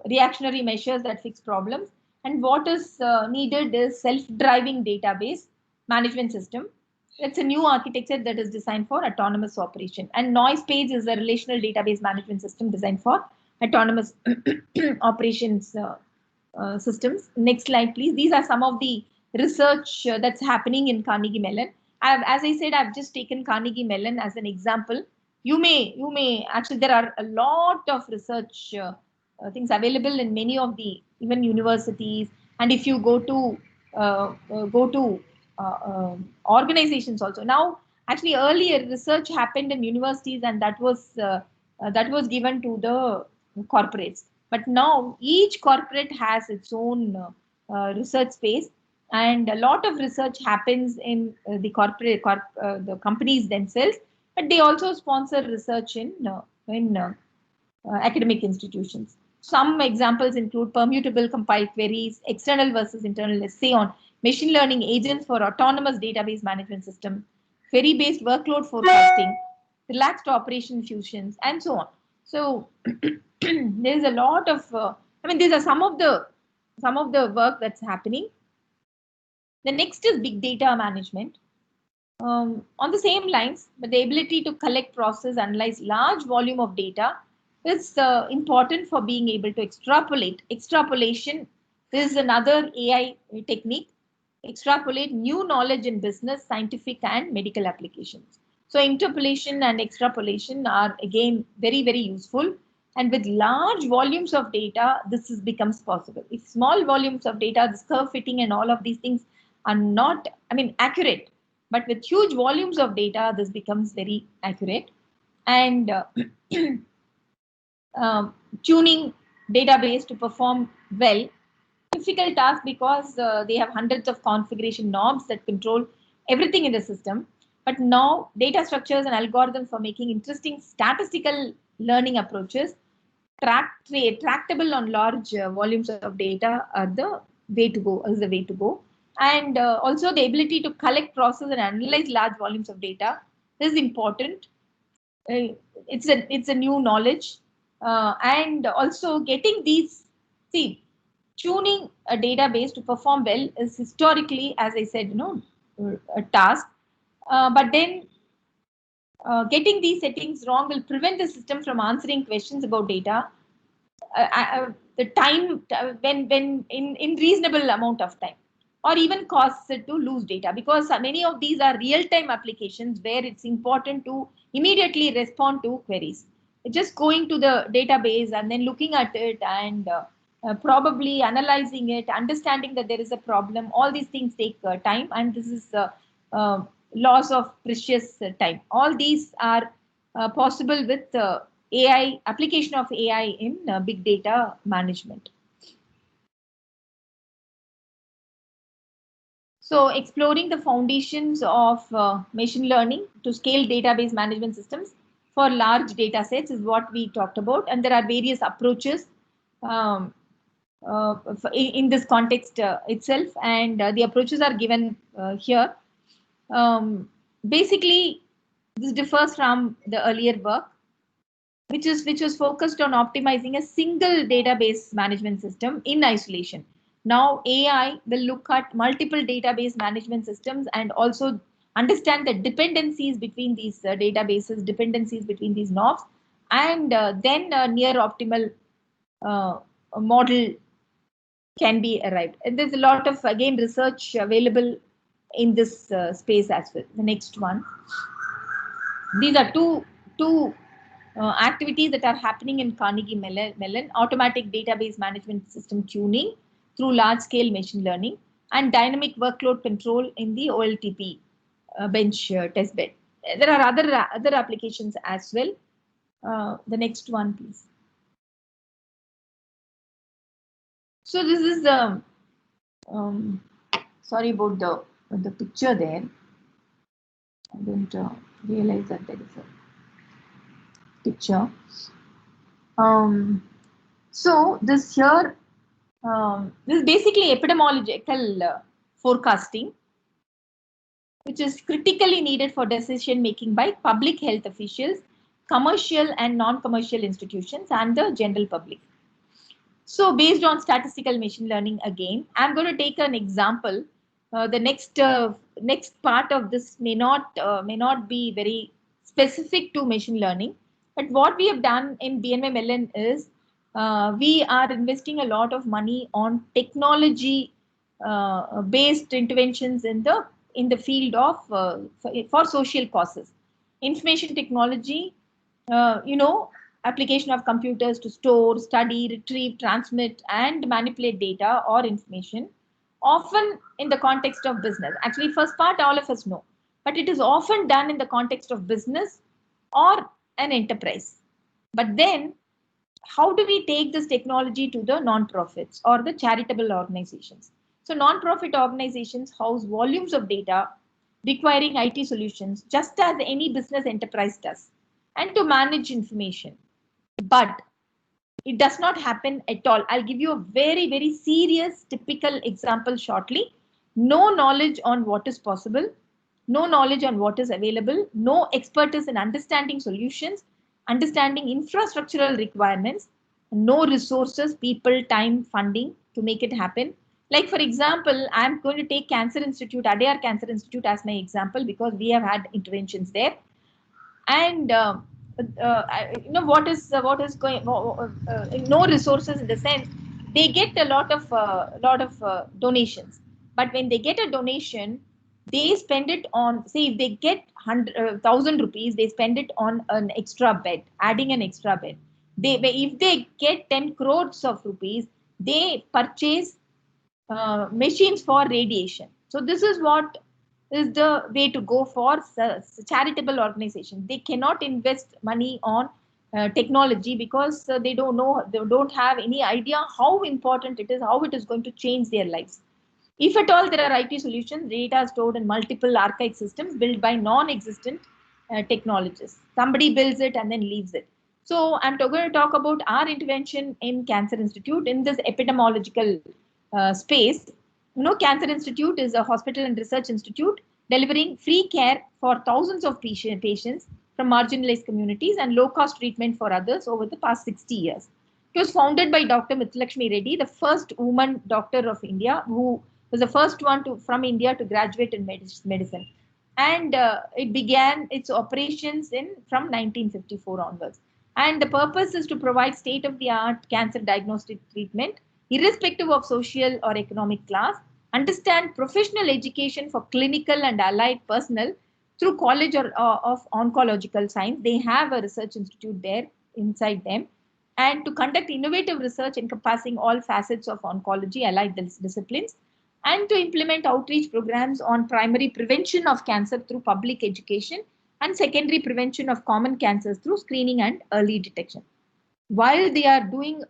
reactionary measures that fix problems. And what is needed is self-driving database management system. It's a new architecture that is designed for autonomous operation. And NoisePage is a relational database management system designed for autonomous operations systems. Next slide, please. These are some of the research that's happening in Carnegie Mellon. As I said, I've just taken Carnegie Mellon as an example. You may actually, there are a lot of research things available in many of the even universities, and if you go to organizations also. Now, actually, earlier research happened in universities, and that was given to the corporates. But now each corporate has its own research space, and a lot of research happens in the the companies themselves. but they also sponsor research in academic institutions. Some examples include permutable compiled queries, external versus internal essay on machine learning agents for autonomous database management system, query-based workload forecasting, relaxed operation fusions, and so on. So there's a lot of, these are some of the work that's happening. The next is big data management. On the same lines, but the ability to collect, process, analyze large volume of data is important for being able to extrapolate. Extrapolation is another AI technique. Extrapolate new knowledge in business, scientific, and medical applications. So interpolation and extrapolation are again very, very useful. And with large volumes of data, becomes possible. If small volumes of data, this curve fitting and all of these things are not, accurate. But with huge volumes of data, this becomes very accurate. And tuning database to perform well, difficult task because they have hundreds of configuration knobs that control everything in the system. But now data structures and algorithms for making interesting statistical learning approaches tractable on large volumes of data are the way to go. And also the ability to collect, process, and analyze large volumes of data is important. It's a new knowledge, and also getting these. See, tuning a database to perform well is historically, as I said, a task. But then getting these settings wrong will prevent the system from answering questions about data. The time when in reasonable amount of time, or even causes it to lose data, because many of these are real-time applications where it's important to immediately respond to queries. Just going to the database and then looking at it and probably analyzing it, understanding that there is a problem, all these things take time, and this is loss of precious time. All these are possible with AI, application of AI in big data management. So exploring the foundations of machine learning to scale database management systems for large data sets is what we talked about. And there are various approaches in this context itself. And the approaches are given here. Basically, this differs from the earlier work, which was focused on optimizing a single database management system in isolation. Now AI will look at multiple database management systems and also understand the dependencies between these databases, dependencies between these knobs, and then a near optimal model can be arrived. And there's a lot of, again, research available in this space as well. The next one. These are two activities that are happening in Carnegie Mellon: automatic database management system tuning through large-scale machine learning, and dynamic workload control in the OLTP bench testbed. There are other applications as well. The next one, please. So this is sorry about the picture there. I don't realize that there is a picture. So this here, this is basically epidemiological forecasting, which is critically needed for decision making by public health officials, commercial and non-commercial institutions, and the general public. So based on statistical machine learning, again, I'm going to take an example. The next part of this may not be very specific to machine learning, but what we have done in BNY Mellon is we are investing a lot of money on technology based interventions in the field of for social causes. Information technology, application of computers to store, study, retrieve, transmit, and manipulate data or information, often in the context of business. Actually, first part all of us know, but it is often done in the context of business or an enterprise. But then, how do we take this technology to the non-profits or the charitable organizations? So non-profit organizations house volumes of data requiring IT solutions, just as any business enterprise does, and to manage information. But it does not happen at all. I'll give you a very, very serious, typical example shortly. No knowledge on what is possible, no knowledge on what is available, no expertise in understanding solutions, understanding infrastructural requirements, no resources, people, time, funding to make it happen. Like, for example, I'm going to take Cancer Institute, Adyar Cancer Institute as my example because we have had interventions there. And what is going no resources in the sense they get a lot of donations, but when they get a donation they spend it on, say if they get 1,000 rupees, they spend it on an extra bed, adding an extra bed. If they get 10 crores of rupees, they purchase machines for radiation. So this is what is the way to go for charitable organizations. They cannot invest money on technology because they don't have any idea how important it is, how it is going to change their lives. If at all there are IT solutions, data stored in multiple archive systems built by non-existent technologists. Somebody builds it and then leaves it. So I'm going to talk about our intervention in Cancer Institute in this epidemiological space. Cancer Institute is a hospital and research institute delivering free care for thousands of patients from marginalized communities and low-cost treatment for others over the past 60 years. It was founded by Dr. Muthulakshmi Reddy, the first woman doctor of India, who was the first one from India to graduate in medicine. And it began its operations from 1954 onwards. And the purpose is to provide state-of-the-art cancer diagnostic treatment, irrespective of social or economic class, understand professional education for clinical and allied personnel through College of Oncological Science. They have a research institute there inside them, and to conduct innovative research encompassing all facets of oncology, allied disciplines, and to implement outreach programs on primary prevention of cancer through public education and secondary prevention of common cancers through screening and early detection. While they are doing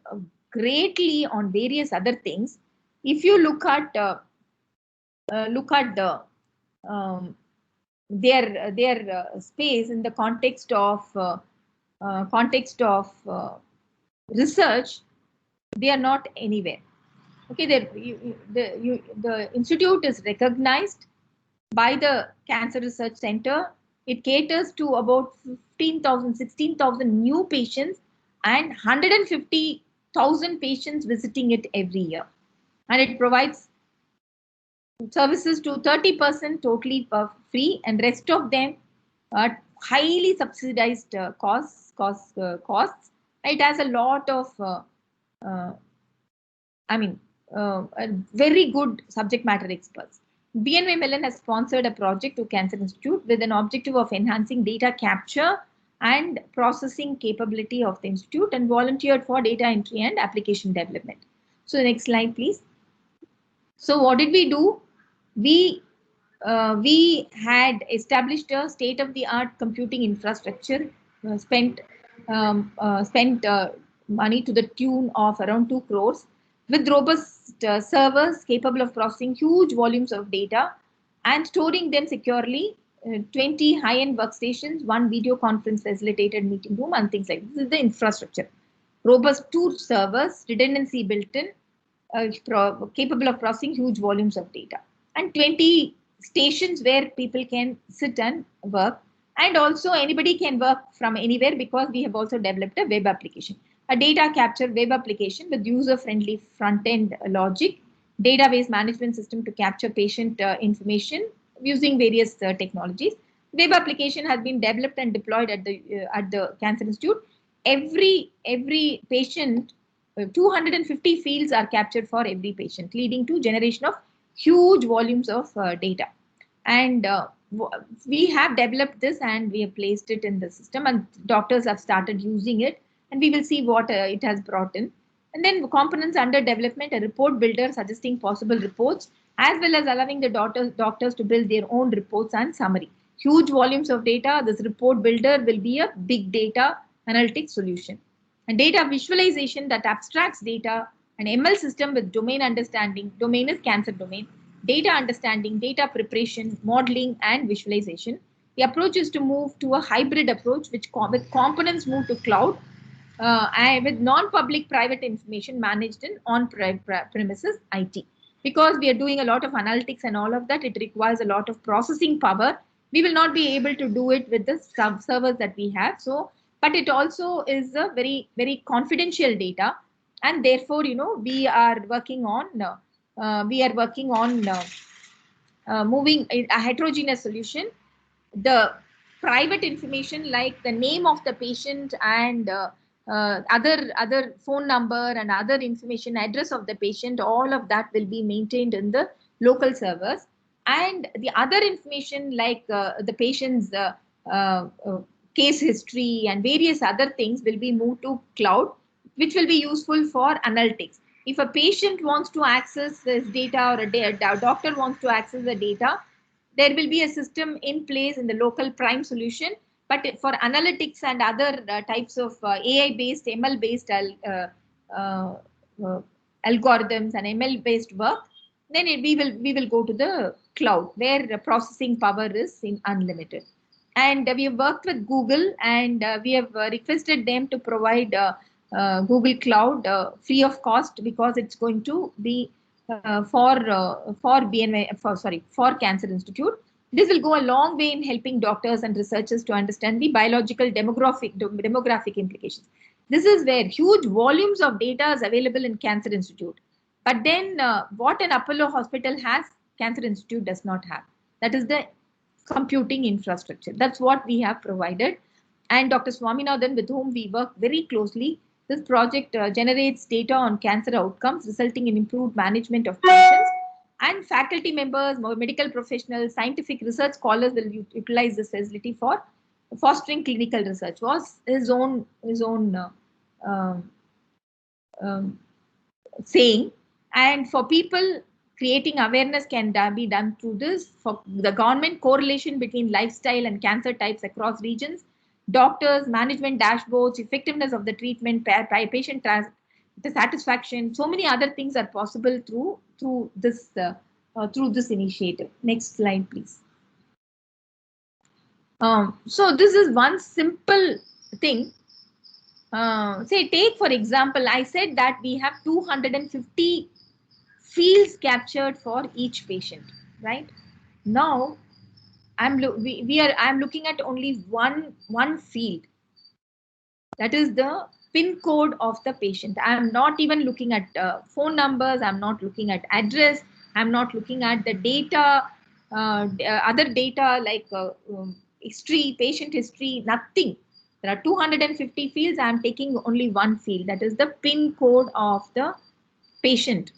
greatly on various other things, if you look at the their space in the context of research, they are not anywhere. Okay, the institute is recognized by the Cancer Research Center. It caters to about 15,000, 16,000 new patients and 150,000 patients visiting it every year. And it provides services to 30% totally free, and rest of them are highly subsidized costs. It has a lot of very good subject matter experts. BNY Mellon has sponsored a project to Cancer Institute with an objective of enhancing data capture and processing capability of the institute, and volunteered for data entry and application development. So the next slide, please. So what did we do? We had established a state-of-the-art computing infrastructure, spent money to the tune of around 2 crores, with robust servers capable of processing huge volumes of data and storing them securely, 20 high-end workstations, 1 video conference facilitated meeting room, and things like this. This is the infrastructure. Robust 2 servers, redundancy built in, capable of processing huge volumes of data, and 20 stations where people can sit and work. And also anybody can work from anywhere because we have also developed a web application, a data capture web application with user-friendly front-end logic, database management system to capture patient information using various technologies. Web application has been developed and deployed at the Cancer Institute. Every patient, 250 fields are captured for every patient, leading to generation of huge volumes of data. And we have developed this and we have placed it in the system, and doctors have started using it, and we will see what it has brought in. And then components under development, a report builder suggesting possible reports, as well as allowing the doctors to build their own reports and summary. Huge volumes of data. This report builder will be a big data analytics solution. And data visualization that abstracts data, an ML system with domain understanding. Domain is cancer domain. data understanding, data preparation, modeling, and visualization. The approach is to move to a hybrid approach, which with components move to cloud, and with non-public private information managed in on-premises IT. Because we are doing a lot of analytics and all of that, it requires a lot of processing power. We will not be able to do it with the servers that we have. So, but it also is a very, very confidential data, and therefore, we are working on moving a heterogeneous solution. The private information like the name of the patient and other phone number and other information, address of the patient, all of that will be maintained in the local servers, and the other information like the patient's case history and various other things will be moved to cloud, which will be useful for analytics. If a patient wants to access this data, or a doctor wants to access the data, there will be a system in place in the local prime solution. But for analytics and other types of AI-based, ML-based algorithms and ML-based work, then we will go to the cloud where the processing power is unlimited. And we have worked with Google, and we have requested them to provide Google Cloud free of cost, because it's going to be for Cancer Institute. This will go a long way in helping doctors and researchers to understand the biological demographic implications. This is where huge volumes of data is available in Cancer Institute. But then what an Apollo hospital has, Cancer Institute does not have. That is the computing infrastructure. That's what we have provided. And Dr. Swaminathan, with whom we work very closely, this project generates data on cancer outcomes, resulting in improved management of patients. And faculty members, medical professionals, scientific research scholars will utilize this facility for fostering clinical research. Was his own saying. And for people, creating awareness can be done through this. For the government, correlation between lifestyle and cancer types across regions, doctors, management dashboards, effectiveness of the treatment, patient satisfaction, so many other things are possible through this initiative. Next slide, please. So this is one simple thing. Say, take for example, I said that we have 250 fields captured for each patient, right? Now I'm looking at only one field, that is the PIN code of the patient. I'm not even looking at phone numbers, I'm not looking at address, I'm not looking at the data, other data like history, patient history, nothing. There are 250 fields. I'm taking only one field, that is the PIN code of the patient.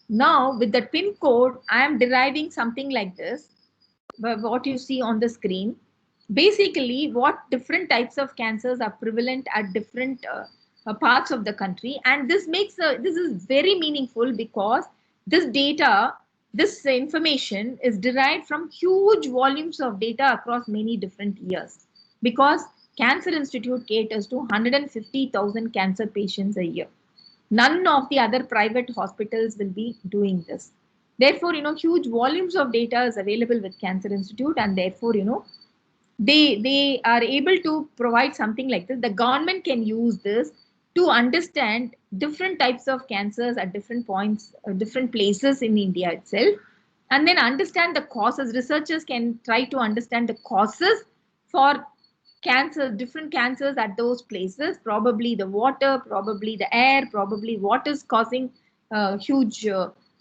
Now with the PIN code, I am deriving something like this, what you see on the screen. Basically, what different types of cancers are prevalent at different parts of the country. And this makes this is very meaningful, because this data, this information is derived from huge volumes of data across many different years, because Cancer Institute caters to 150,000 cancer patients a year. None of the other private hospitals will be doing this. Therefore, huge volumes of data is available with Cancer Institute, and therefore, they are able to provide something like this. The government can use this to understand different types of cancers at different points, different places in India itself, and then understand the causes. Researchers can try to understand the causes for cancer, different cancers at those places, probably the water, probably the air, probably what is causing huge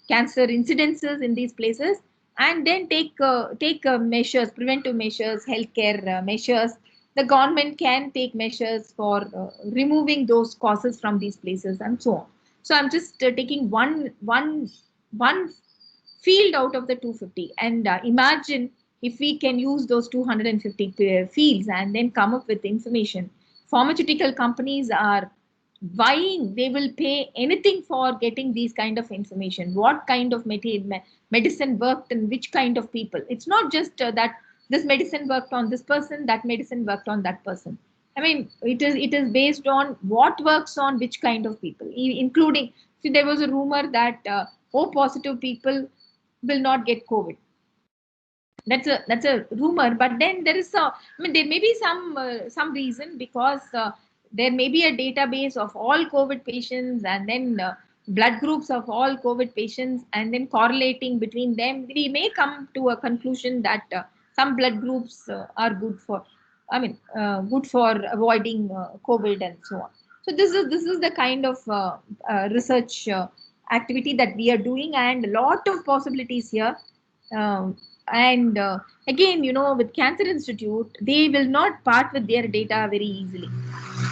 cancer incidences in these places, and then take measures, preventive measures, healthcare measures. The government can take measures for removing those causes from these places, and so on. So I'm just taking one field out of the 250, and imagine if we can use those 250 fields and then come up with information. Pharmaceutical companies are vying, they will pay anything for getting these kind of information. What kind of medicine worked in which kind of people. It's not just that this medicine worked on this person, that medicine worked on that person. I mean, it is based on what works on which kind of people, including, see, there was a rumor that O positive people will not get COVID. That's a rumor, but then there is there may be some reason, because there may be a database of all COVID patients, and then blood groups of all COVID patients, and then correlating between them, we may come to a conclusion that some blood groups are good for, good for avoiding COVID and so on. So this is the kind of research activity that we are doing, and a lot of possibilities here. And again, with Cancer Institute, they will not part with their data very easily.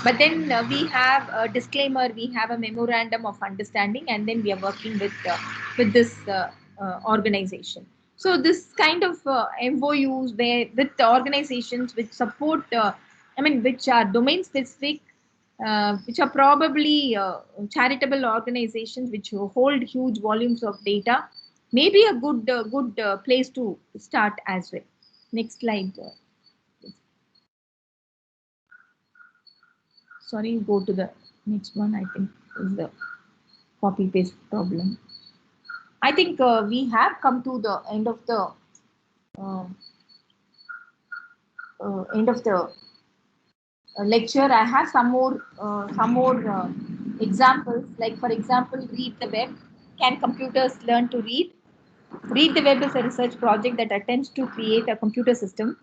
But then we have a disclaimer, we have a memorandum of understanding, and then we are working with this organization. So this kind of MOUs with the organizations which support, which are domain specific, which are probably charitable organizations which hold huge volumes of data, may be a good place to start as well. Next slide. Sorry, go to the next one. I think is the copy paste problem. I think we have come to the end of the lecture. I have some more examples. Like, for example, read the web. Can computers learn to read? Read the Web is a research project that attempts to create a computer system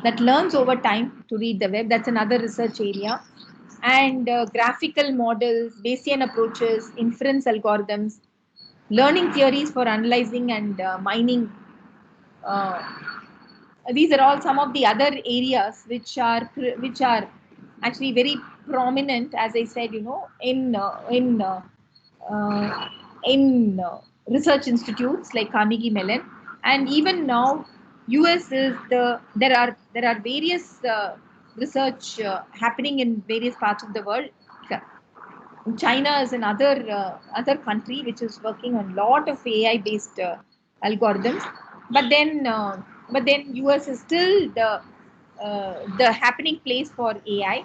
that learns over time to read the web. That's another research area. And graphical models, Bayesian approaches, inference algorithms, learning theories for analyzing and mining. These are all some of the other areas which are actually very prominent, as I said, in research institutes like Carnegie Mellon. And even now, US is there are various research happening in various parts of the world. China is another other country which is working on a lot of AI based algorithms, but then US is still the happening place for AI.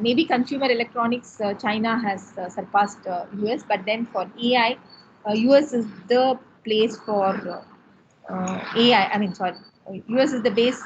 Maybe consumer electronics, China has surpassed US, but then for AI, US is the place for AI. US is the base